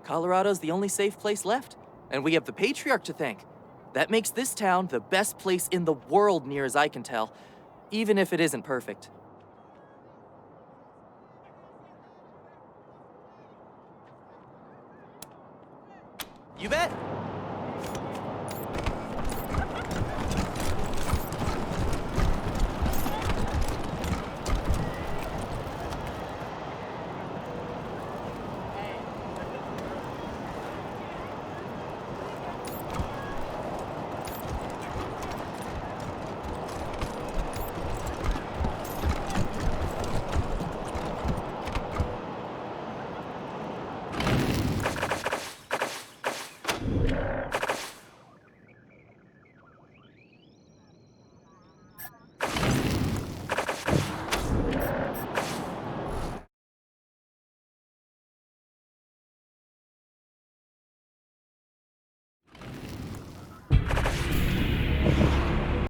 Colorado's the only safe place left, and we have the Patriarch to thank. That makes this town the best place in the world near as I can tell, even if it isn't perfect. You bet.